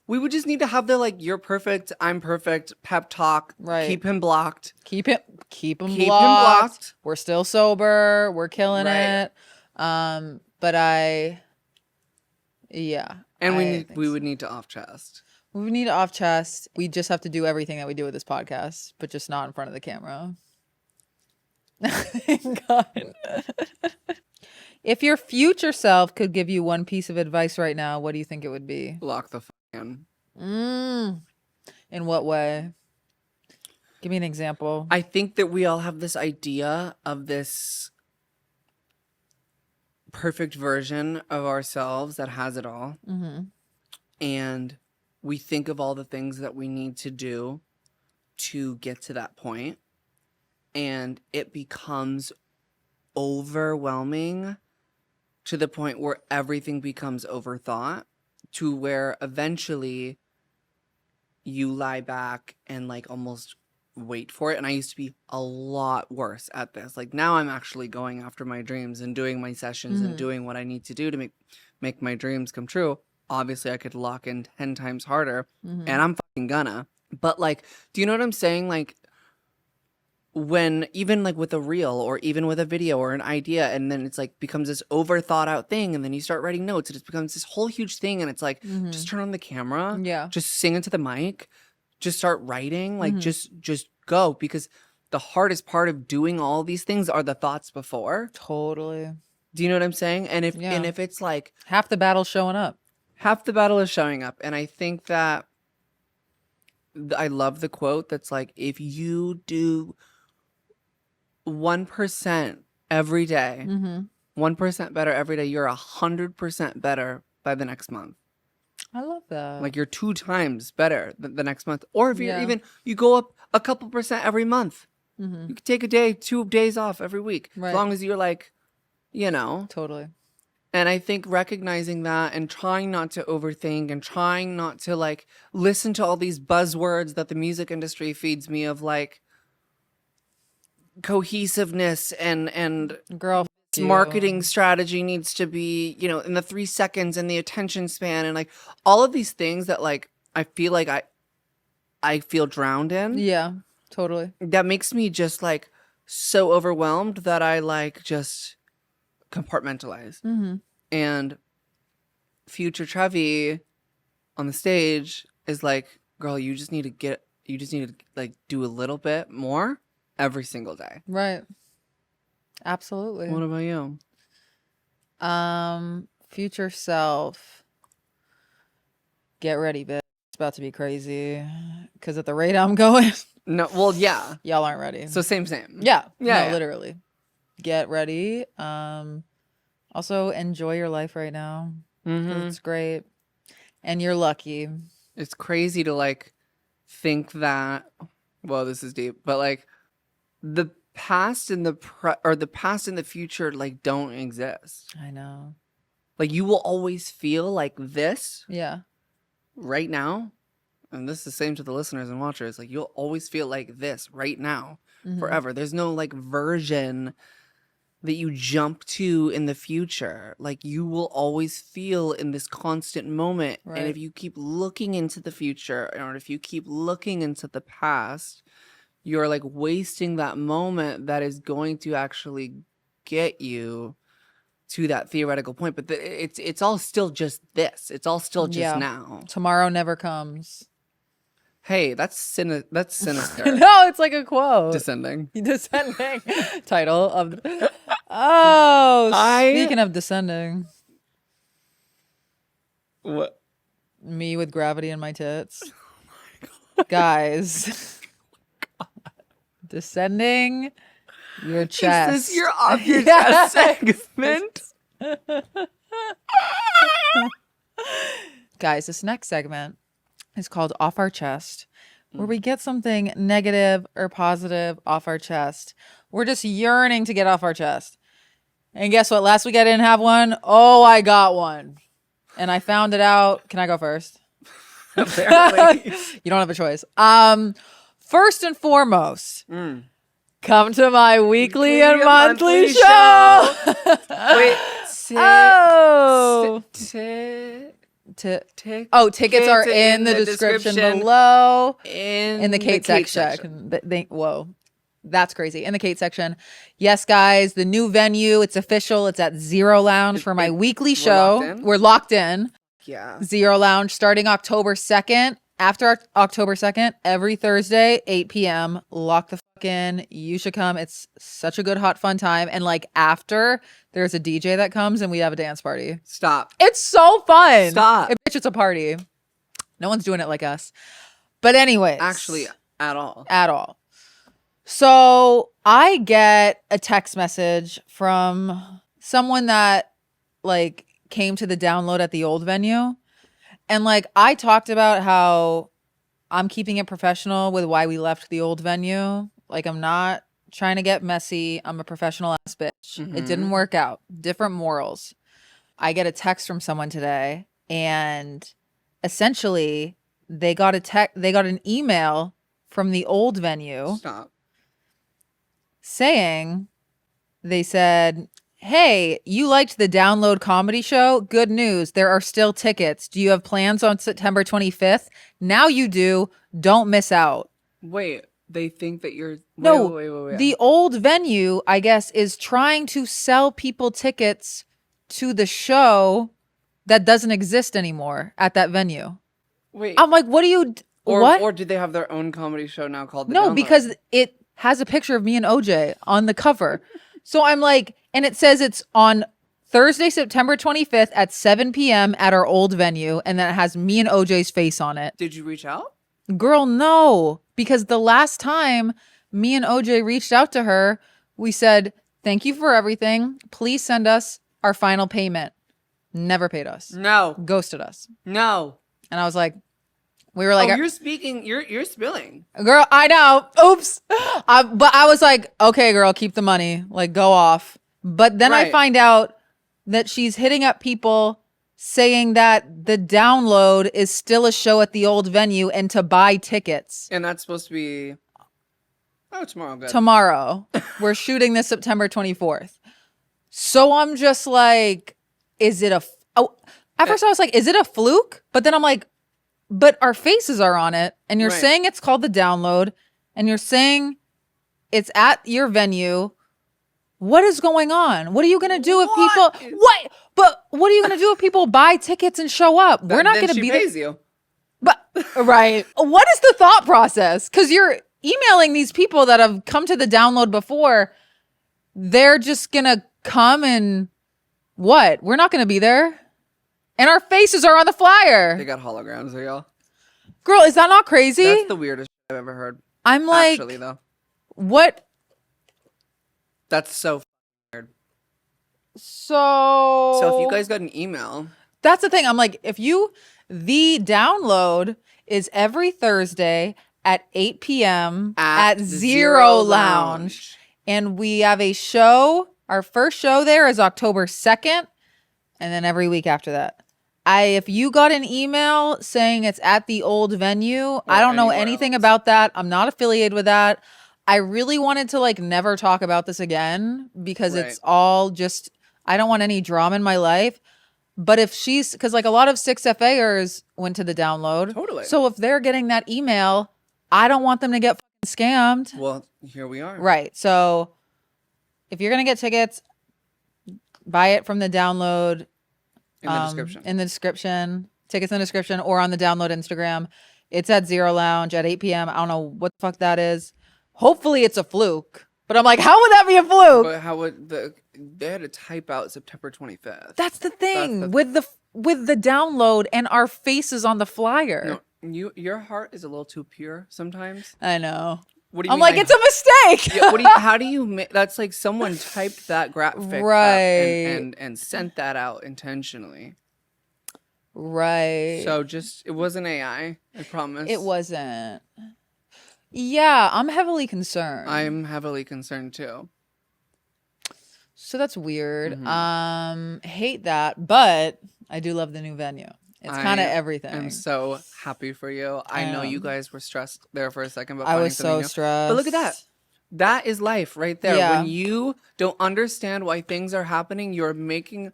we would just need to have the like you're perfect, I'm perfect pep talk. Right. Keep him blocked. Keep him blocked. We're still sober. We're killing it. But yeah. And we would need to off chest. We need off chest. We just have to do everything that we do with this podcast, but just not in front of the camera. God. If your future self could give you one piece of advice right now, what do you think it would be? Lock the in. In what way? Give me an example. I think that we all have this idea of this perfect version of ourselves that has it all. And we think of all the things that we need to do to get to that point. And it becomes overwhelming to the point where everything becomes overthought, to where eventually you lie back and like almost wait for it. And I used to be a lot worse at this. Like now I'm actually going after my dreams and doing my sessions and doing what I need to do to make my dreams come true. Obviously I could lock in 10 times harder and I'm fucking gonna. But like, do you know what I'm saying? Like when even like with a reel or even with a video or an idea, and then it's like becomes this over thought out thing, and then you start writing notes and it becomes this whole huge thing, and it's like just turn on the camera, just sing into the mic, just start writing, like just go, because the hardest part of doing all these things are the thoughts before. Totally. Do you know what I'm saying? And if it's like half the battle's showing up. Half the battle is showing up. And I think that I love the quote that's like, if you do 1% every day, 1% better every day, you're 100% better by the next month. I love that. Like you're 2 times better the next month. Or if you're even, you go up a couple percent every month. You could take a day, 2 days off every week. Right. As long as you're like, you know. Totally. And I think recognizing that and trying not to overthink and trying not to like listen to all these buzzwords that the music industry feeds me of like cohesiveness and girl marketing strategy needs to be, you know, in the 3 seconds and the attention span and like all of these things that like I feel like I feel drowned in. Yeah, totally. That makes me just like so overwhelmed that I like just compartmentalize. And future Trevi on the stage is like, girl, you just need to like do a little bit more every single day. Right. Absolutely. What about you? Future self, get ready, bitch. It's about to be crazy. Because at the rate I'm going. No, well, yeah. Y'all aren't ready. So same. Yeah. No, literally. Get ready. Also enjoy your life right now. It's great. And you're lucky. It's crazy to like think that, well, this is deep, but like the past and the past and the future like don't exist. I know. Like you will always feel like this. Yeah. Right now. And this is the same to the listeners and watchers. Like you'll always feel like this right now forever. There's no like version that you jump to in the future. Like you will always feel in this constant moment. Right. And if you keep looking into the future or if you keep looking into the past, you're like wasting that moment that is going to actually get you to that theoretical point. But it's all still just this. It's all still just now. Tomorrow never comes. Hey, that's sinister. No, it's like a quote. Descending. Title of speaking of descending. What? Me with gravity in my tits. Oh my God. Guys. Descending your chest. Is this your off your chest segment? Guys, this next segment is called Off Our Chest, where we get something negative or positive off our chest. We're just yearning to get off our chest. And guess what? Last week I didn't have one. Oh, I got one. And I found it out. Can I go first? Apparently. You don't have a choice. First and foremost, come to my weekly and monthly show. Wait. Tickets are in the description below. In the Kate section. Whoa. That's crazy. In the Kate section. Yes, guys, the new venue. It's official. It's at Zero Lounge for my weekly show. We're locked in. Yeah. Zero Lounge starting October 2nd. after October 2nd, every Thursday, 8 p.m., lock the fuck in. You should come. It's such a good, hot, fun time. And like after, there's a DJ that comes and we have a dance party. Stop. It's so fun. Stop. Bitch, it's a party. No one's doing it like us. But anyways. Actually, at all. At all. So I get a text message from someone that like came to the download at the old venue. And like I talked about how I'm keeping it professional with why we left the old venue. Like I'm not trying to get messy. I'm a professional ass bitch. Mm-hmm. It didn't work out. Different morals. I get a text from someone today and essentially they got an email from the old venue. Stop. Saying, they said, hey, you liked the Download comedy show? Good news. There are still tickets. Do you have plans on September 25th? Now you do. Don't miss out. Wait, they think that you're... Wait. The old venue, I guess, is trying to sell people tickets to the show that doesn't exist anymore at that venue. Wait. I'm like, what do you... what? Or did they have their own comedy show now called The No, Download? because it has a picture of me and OJ on the cover. So I'm like, and it says it's on Thursday, September 25th at 7 p.m. at our old venue. And then it has me and OJ's face on it. Did you reach out? Girl, no. Because the last time me and OJ reached out to her, we said, thank you for everything. Please send us our final payment. Never paid us. No. Ghosted us. No. And I was like, we were like, you're speaking, you're spilling. Girl, I know. Oops. But I was like, okay, girl, keep the money. Like, go off. But then I find out that she's hitting up people saying that the Download is still a show at the old venue and to buy tickets. And that's supposed to be... Oh, tomorrow. Good. Tomorrow. We're shooting this September 24th. So I'm just like, is it a... At first I was like, is it a fluke? But then I'm like, but our faces are on it, and you're saying it's called the Download, and you're saying it's at your venue. What is going on? What are you gonna do if people? What? But what are you gonna do if people buy tickets and show up? We're not gonna be pays you. But right. What is the thought process? Because you're emailing these people that have come to the Download before. They're just gonna come and what? We're not gonna be there. And our faces are on the flyer. They got holograms there, y'all. Girl, is that not crazy? That's the weirdest I've ever heard. I'm like, actually, though. What? That's so weird. So if you guys got an email. That's the thing. I'm like, the Download is every Thursday at 8 p.m. at Zero Lounge. And we have a show. Our first show there is October 2nd. And then every week after that. If you got an email saying it's at the old venue, I don't know anything about that. I'm not affiliated with that. I really wanted to like never talk about this again because it's all just, I don't want any drama in my life. But if because like a lot of 6FAers went to the Download. Totally. So if they're getting that email, I don't want them to get fucking scammed. Well, here we are. Right. So if you're going to get tickets, buy it from the Download. In the description. In the description. Tickets in the description or on the Download Instagram. It's at Zero Lounge at 8 p.m. I don't know what the fuck that is. Hopefully it's a fluke. But I'm like, how would that be a fluke? But how would they had to type out September 25th. That's the thing. With the Download and our faces on the flyer. No, your heart is a little too pure sometimes. I know. What do you I'm mean? like, it's a mistake. Yeah, how do you that's like someone typed that graphic up and sent that out intentionally. Right. So it wasn't AI, I promise. It wasn't. Yeah, I'm heavily concerned. I'm heavily concerned too. So that's weird. Hate that, but I do love the new venue. It's kind of everything. I'm so happy for you. I know you guys were stressed there for a second, but I was so stressed. But look at that. That is life right there. Yeah. When you don't understand why things are happening, you're making,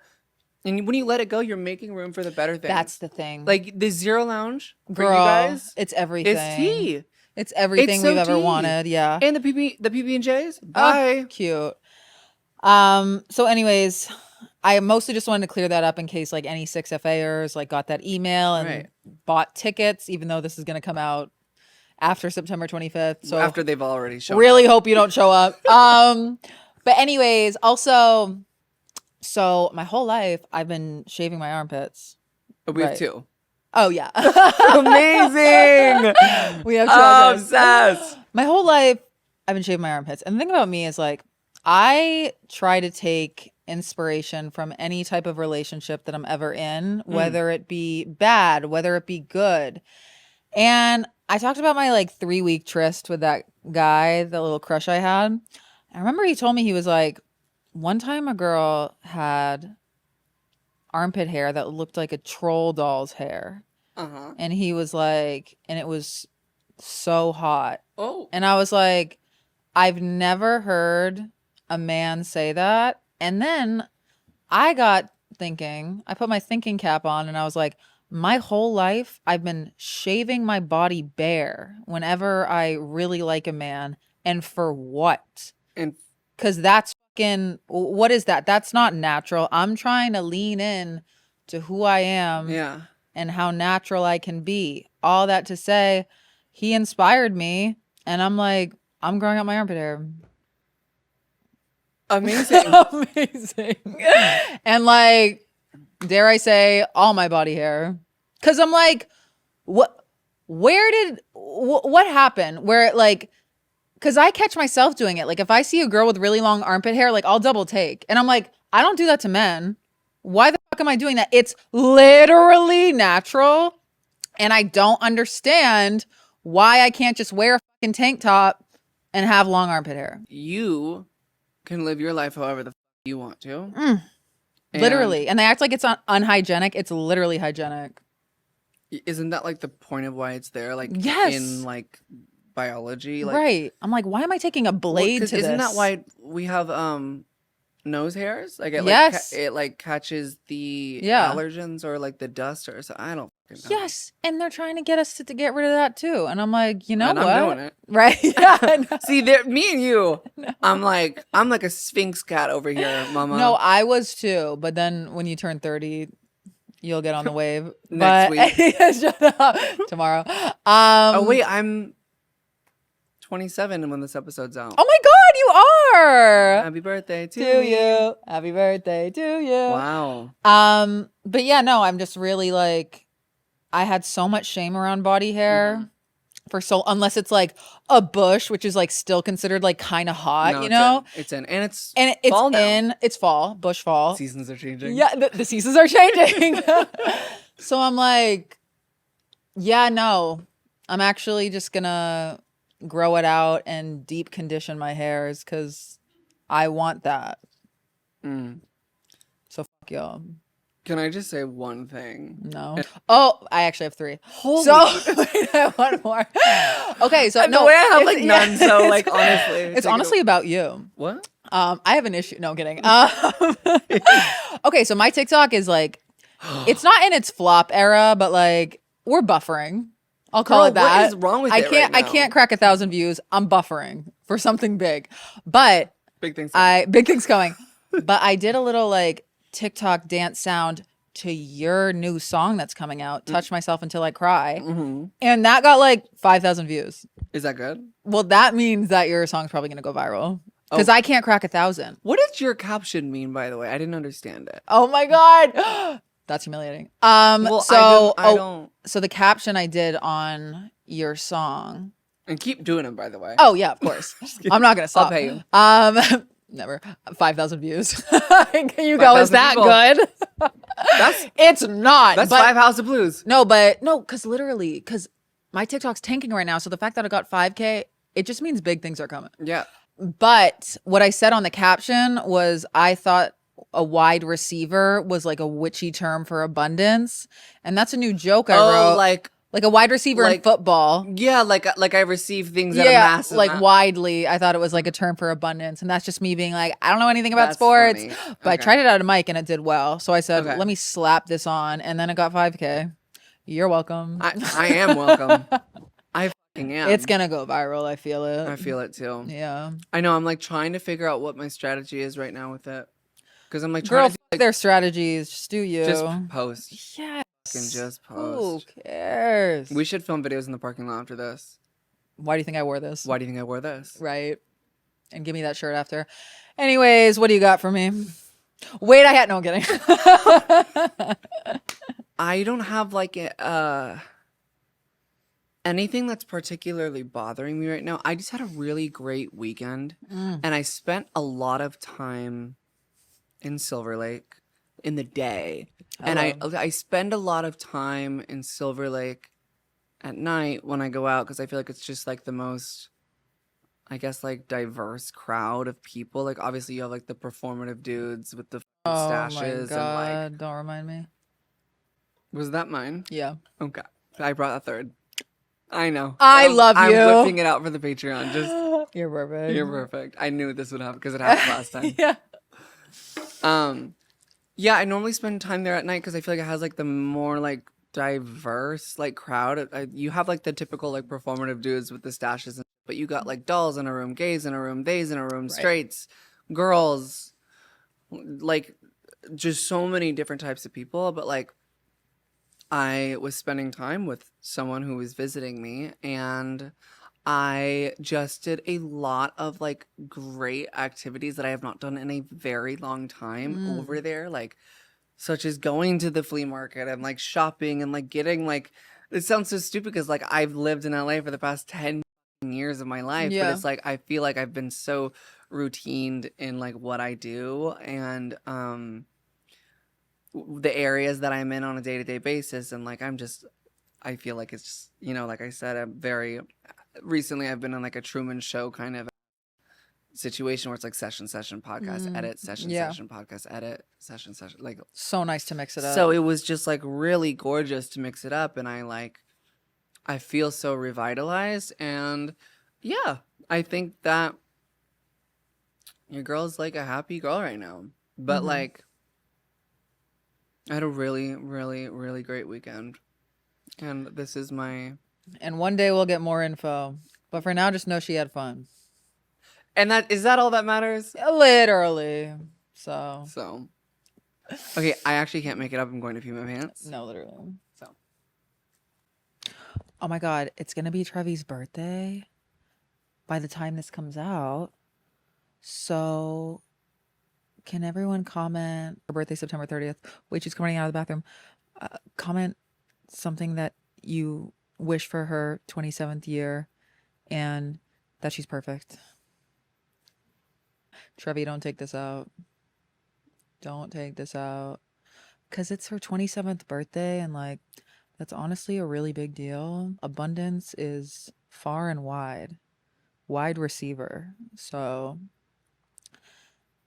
and when you let it go, you're making room for the better things. That's the thing. Like the Zero Lounge for Girl, you guys. it's everything. It's tea. It's everything we've ever wanted. Yeah. And the PB&Js. Bye. Oh, cute. So anyways, I mostly just wanted to clear that up in case like any 6FAers like got that email and bought tickets, even though this is going to come out after September 25th. So after they've already shown really up. hope you don't show up. But anyways, also, so my whole life I've been shaving my armpits. We have two. Oh yeah. Amazing. We have two. Obsessed. My whole life I've been shaving my armpits. And the thing about me is like, I try to take inspiration from any type of relationship that I'm ever in, whether it be bad, whether it be good. And I talked about my like 3-week tryst with that guy, the little crush I had. I remember he told me, he was like, one time a girl had armpit hair that looked like a troll doll's hair. And he was like, and it was so hot. And I was like, I've never heard a man say that. And then I got thinking, I put my thinking cap on and I was like, my whole life I've been shaving my body bare whenever I really like a man. And for what? And because that's fucking, what is that? That's not natural. I'm trying to lean in to who I am. Yeah. And how natural I can be. All that to say, he inspired me. And I'm like, I'm growing out my armpit hair. Amazing. Amazing. And like, dare I say, all my body hair. Because I'm like, what happened? Where like, because I catch myself doing it. Like if I see a girl with really long armpit hair, like I'll double take. And I'm like, I don't do that to men. Why the fuck am I doing that? It's literally natural. And I don't understand why I can't just wear a fucking tank top and have long armpit hair. You can live your life however the fuck you want to. Literally. And they act like it's unhygienic. It's literally hygienic. Isn't that like the point of why it's there? Like in like biology? Like, right. I'm like, why am I taking a blade to this? Isn't that why we have nose hairs? Like it it like catches the allergens or like the dust or so. I don't fucking know. Yes. And they're trying to get us to get rid of that too. And I'm like, you know what? I'm doing it. Right. Yeah. See, me and you, I'm like a Sphinx cat over here, mama. No, I was too. But then when you turn 30, you'll get on the wave. Next week. Shut up. Tomorrow. Oh wait, I'm 27 when this episode's out. Oh my God, you are. Happy birthday to you. Happy birthday to you. Wow. But yeah, no, I'm just really like, I had so much shame around body hair for unless it's like a bush, which is like still considered like kind of hot, you know? It's in it's fall now. It's fall, bush fall. Seasons are changing. Yeah, the seasons are changing. So I'm like, yeah, no, I'm actually just gonna grow it out and deep condition my hairs because I want that. So fuck y'all. Can I just say one thing? No. Oh, I actually have 3. Holy. Wait, I have one more. Okay, so no way I have like none. So like honestly, it's honestly about you. What? I have an issue. No, I'm kidding. Okay, so my TikTok is like, it's not in its flop era, but like we're buffering. I'll call it that. What is wrong with it right now? I can't crack 1,000 views. I'm buffering for something big, but big things coming. But I did a little like TikTok dance sound to your new song that's coming out, Touch Myself Until I Cry. And that got like 5,000 views. Is that good? Well, that means that your song's probably going to go viral. Because I can't crack 1,000. What did your caption mean, by the way? I didn't understand it. Oh my God. That's humiliating. Well, so I don't. So the caption I did on your song. And keep doing them, by the way. Oh yeah, of course. I'm not going to stop. I'll pay you. Never. 5,000 views. Can you go, is that people. good? It's not. That's 5 House of Blues. No, because literally, because my TikTok's tanking right now. So the fact that I got 5K, it just means big things are coming. Yeah. But what I said on the caption was I thought a wide receiver was like a witchy term for abundance. And that's a new joke I wrote. Like a wide receiver in football. Yeah, like I receive things at a massive amount. Widely. I thought it was like a term for abundance. And that's just me being like, I don't know anything about sports. But I tried it at a mic and it did well. So I said, let me slap this on. And then it got 5K. You're welcome. I am welcome. I fucking am. It's going to go viral. I feel it. I feel it too. Yeah. I know. I'm like trying to figure out what my strategy is right now with it. Because I'm like, girl, their strategies. Just do you. Just post. Yes. Fucking just post. Who cares? We should film videos in the parking lot after this. Why do you think I wore this? Why do you think I wore this? Right. And give me that shirt after. Anyways, what do you got for me? Wait, I had no, I'm kidding. I don't have like anything that's particularly bothering me right now. I just had a really great weekend, and I spent a lot of time in Silver Lake in the day. And I spend a lot of time in Silver Lake at night when I go out, because I feel like it's just like the most, I guess, like diverse crowd of people. Like obviously you have like the performative dudes with the stashes. Oh my God, and like, don't remind me. was that mine? Yeah. Okay. I brought a third. I know. I love you. I'm whipping it out for the Patreon. Just You're perfect. You're perfect. I knew this would happen because it happened last time. Yeah. Yeah, I normally spend time there at night because I feel like it has like the more like diverse like crowd. You have like the typical like performative dudes with the stashes, but you got like dolls in a room, gays in a room, theys in a room, straights, girls, like just so many different types of people. But like I was spending time with someone who was visiting me, and I just did a lot of like great activities that I have not done in a very long time over there, like such as going to the flea market and like shopping and like getting like, it sounds so stupid because like I've lived in LA for the past 10 years of my life, but it's like I feel like I've been so routined in like what I do, and the areas that I'm in on a day-to-day basis, and like I feel like it's just, like I said, recently I've been in like a Truman Show kind of situation where it's like session podcast edit, session podcast edit, session like, so nice to mix it up. so it was just like really gorgeous to mix it up, and I feel so revitalized, and yeah, I think that your girl's like a happy girl right now, but like I had a really, really, really great weekend, and this is my... And one day we'll get more info. But for now, just know she had fun. And is that all that matters? Literally. So. Okay, I actually can't make it up. I'm going to pee my pants. No, literally. So. Oh my God. It's going to be Trevi's birthday by the time this comes out. So can everyone comment? Her birthday, September 30th. Wait, she's coming out of the bathroom. Comment something that you wish for her 27th year and that she's perfect. Trevi, don't take this out. Don't take this out. Because it's her 27th birthday, and like, that's honestly a really big deal. Abundance is far and wide. Wide receiver. So,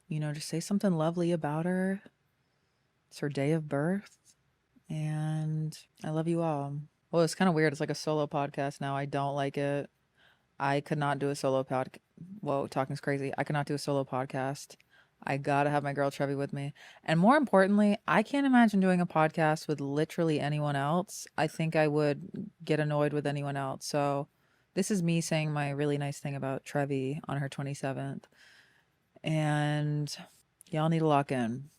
just say something lovely about her. It's her day of birth. And I love you all. Well, it's kind of weird. It's like a solo podcast now. I don't like it. I could not do a solo podcast. Whoa, talking's crazy. I could not do a solo podcast. I gotta have my girl Trevi with me. And more importantly, I can't imagine doing a podcast with literally anyone else. I think I would get annoyed with anyone else. So this is me saying my really nice thing about Trevi on her 27th. And y'all need to lock in.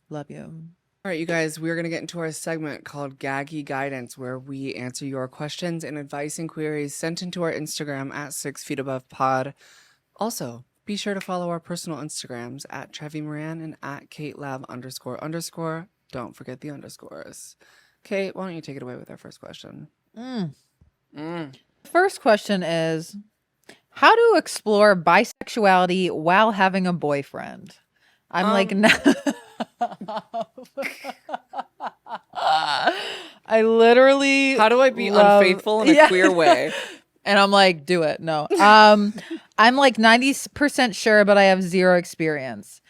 Love you. All right, you guys, we're going to get into our segment called Gaggy Guidance, where we answer your questions and advice and queries sent into our Instagram at 6feetabovepod. Also, be sure to follow our personal Instagrams at Trevi Moran and at KateLab__. Don't forget the underscores. Kate, why don't you take it away with our first question? First question is, how to explore bisexuality while having a boyfriend? I'm like... I literally... How do I be unfaithful in a queer way? And I'm like, do it. No. I'm like 90% sure, but I have zero experience.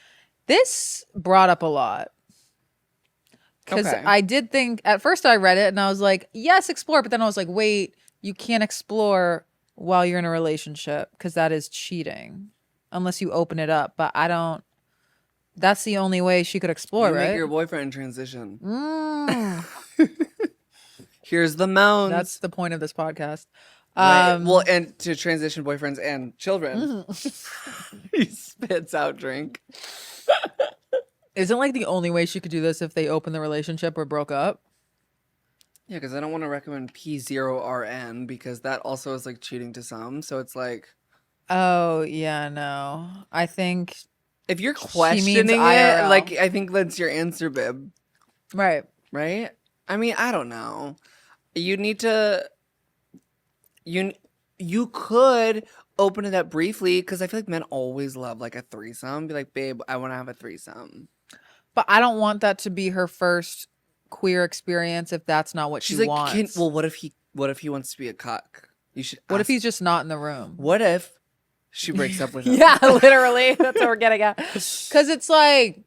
This brought up a lot. Because I did think... At first I read it and I was like, yes, explore. But then I was like, wait, you can't explore while you're in a relationship because that is cheating. Unless you open it up. But I don't... That's the only way she could explore, right? Make your boyfriend transition. Here's the moans. That's the point of this podcast. Right. Well, and to transition boyfriends and children. He spits out drink. Isn't like the only way she could do this if they opened the relationship or broke up? Yeah, because I don't want to recommend P0RN because that also is like cheating to some. So it's like, Oh, yeah, no. I think if you're she means questioning it, IRL. like, I think that's your answer, babe. Right. Right? I mean, I don't know. You need to, you could open it up briefly because I feel like men always love like a threesome. Be like, babe, I want to have a threesome. But I don't want that to be her first queer experience if that's not what She's she like, wants. well, what if he wants to be a cuck? You should. What if ask- he's just not in the room? What if she breaks up with him? Yeah, literally. That's what we're getting at. Because it's like,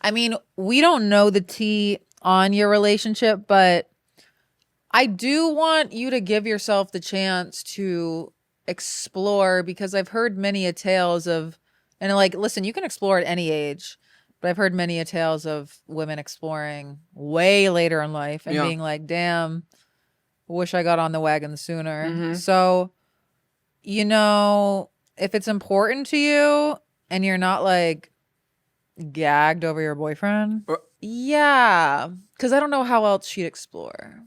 I mean, we don't know the tea on your relationship, but I do want you to give yourself the chance to explore, because I've heard many a tales of, and like, listen, you can explore at any age, but I've heard many a tales of women exploring way later in life and Yeah. being like, damn, wish I got on the wagon sooner. Mhm. So, you know, if it's important to you and you're not like gagged over your boyfriend, yeah, because I don't know how else she'd explore.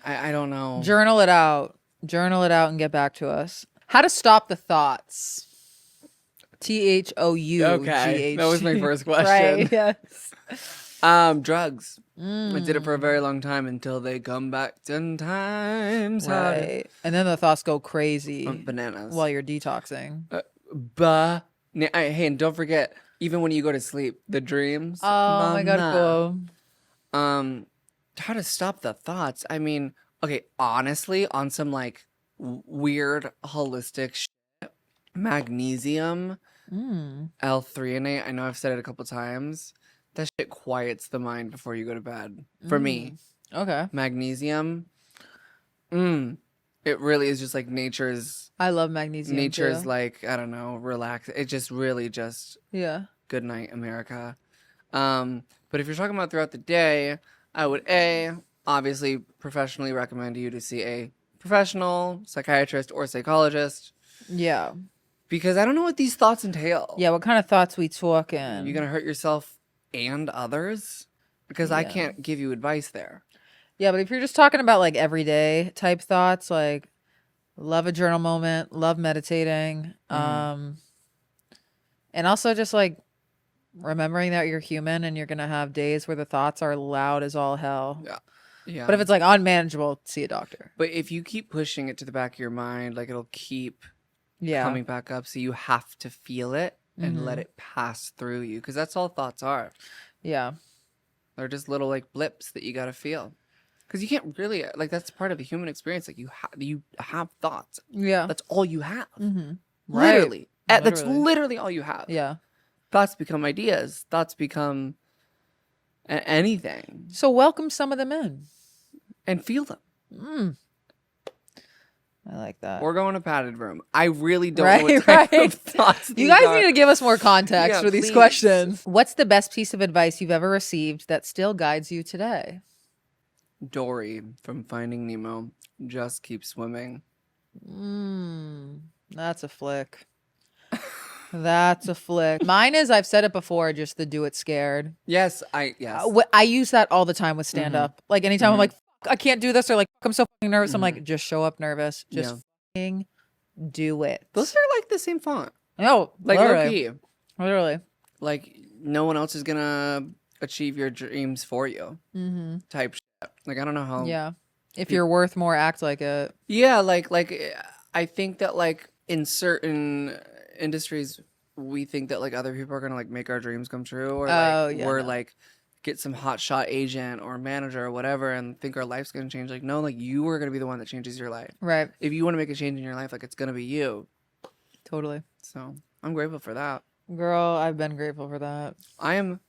I don't know. Journal it out and get back to us. How to stop the thoughts. THOUGH. Okay, that was my first question. Right, yes. Drugs. I did it for a very long time until they come back 10 times harder. Right. And then the thoughts go crazy Bananas. while you're detoxing. Hey, and don't forget, even when you go to sleep, the dreams. Oh my God, cool. How to stop the thoughts? I mean, okay, honestly, on some like weird holistic shit, magnesium, L-threonate. I know I've said it a couple times. That shit quiets the mind before you go to bed. For me, Okay. magnesium. It really is just like nature's. I love magnesium Nature's too. like, I don't know, relax. It just really just Yeah. good night, America. But if you're talking about throughout the day, I would obviously professionally recommend you to see a professional psychiatrist or psychologist, Yeah. because I don't know what these thoughts entail. Yeah, what kind of thoughts we talking? You're gonna hurt yourself and others, because I Yeah. can't give you advice there. Yeah, but if you're just talking about like everyday type thoughts, like love a journal moment, love meditating, and also just like remembering that you're human and you're gonna have days where the thoughts are loud as all hell. Yeah. But if it's like unmanageable, see a doctor. But if you keep pushing it to the back of your mind, like it'll keep Yeah. coming back up. So you have to feel it and let it pass through you, because that's all thoughts are. Yeah. They're just little like blips that you gotta feel. Because you can't really, like, that's part of the human experience. Like, you have thoughts. Yeah. That's all you have. Right. Literally. That's Literally. literally all you have. Yeah. Thoughts become ideas. Thoughts become anything. So welcome some of them in. And feel them. I like that. Or go in a padded room. I really don't know Right, what type right. of thoughts You these guys are. need to give us more context Yeah, for these please. questions. What's the best piece of advice you've ever received that still guides you today? Dory from Finding Nemo. Just keep swimming. That's a flick. That's a flick. Mine is, I've said it before, just the do it scared. Yes. I use that all the time with stand up. Like anytime I'm like, I can't do this, or like, I'm so fucking nervous. I'm like, just show up nervous. Just fucking do it. Those are like the same font. No, Like literally. low key. Literally. Like no one else is gonna achieve your dreams for you. Type shit. Like I don't know how. Yeah. If you're worth more, act like it. Yeah, like I think that like in certain industries we think that like other people are gonna like make our dreams come true, or like we're like get some hotshot agent or manager or whatever and think our life's gonna change. Like no, like you are gonna be the one that changes your life. Right. If you want to make a change in your life, like it's gonna be you. Totally. So I'm grateful for that. Girl, I've been grateful for that. I am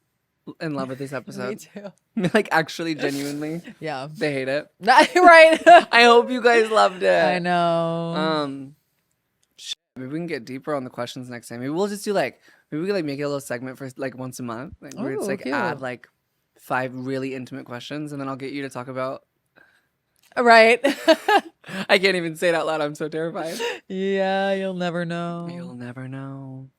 in love with this episode. Me too. Like actually genuinely. Yeah. They hate it. Right. I hope you guys loved it. I know. Maybe we can get deeper on the questions next time. Maybe we'll just do like, maybe we can like make it a little segment for like once a month. Like we just like cute. add like 5 really intimate questions, and then I'll get you to talk about. Right. I can't even say it out loud. I'm so terrified. Yeah, you'll never know. You'll never know.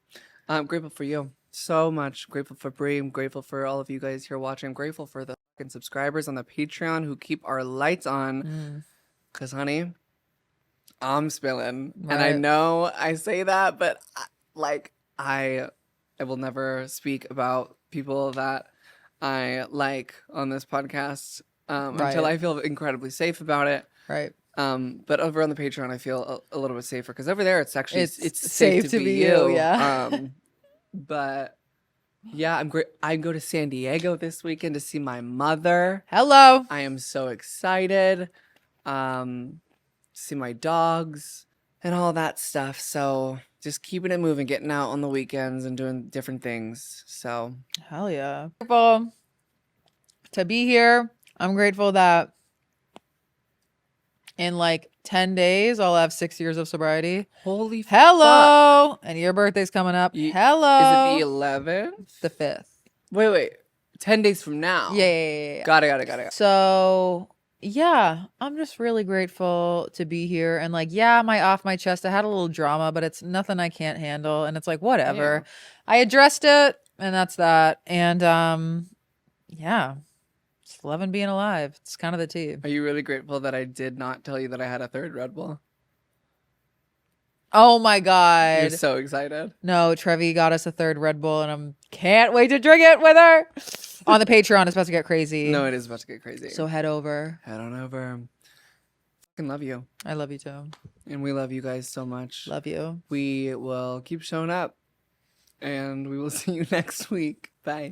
I'm grateful for you. so much. Grateful for Brie. I'm grateful for all of you guys here watching. I'm grateful for the fucking subscribers on the Patreon who keep our lights on. Because, honey, I'm spilling. Right. And I know I say that, but I will never speak about people that I like on this podcast until I feel incredibly safe about it. Right. But over on the Patreon, I feel a little bit safer because over there, it's actually it's safe to be you. Yeah. But yeah, I'm great. I go to San Diego this weekend to see my mother. Hello. I am so excited. See my dogs and all that stuff. So just keeping it moving, getting out on the weekends and doing different things. So hell yeah. Grateful to be here. I'm grateful that in like 10 days, I'll have 6 years of sobriety. Holy hello. Fuck. And your birthday's coming up. Hello. Is it the 11th? The 5th. Wait. 10 days from now. Yeah. Got it. So yeah, I'm just really grateful to be here. And like, yeah, off my chest, I had a little drama, but it's nothing I can't handle. And it's like, whatever. Yeah. I addressed it and that's that. And yeah. Just loving being alive. It's kind of the tea. Are you really grateful that I did not tell you that I had a third Red Bull? Oh my God. You're so excited. No, Trevi got us a third Red Bull and I can't wait to drink it with her. On the Patreon, it's about to get crazy. No, it is about to get crazy. So head over. Head on over. Fucking love you. I love you too. And we love you guys so much. Love you. We will keep showing up. And we will see you next week. Bye.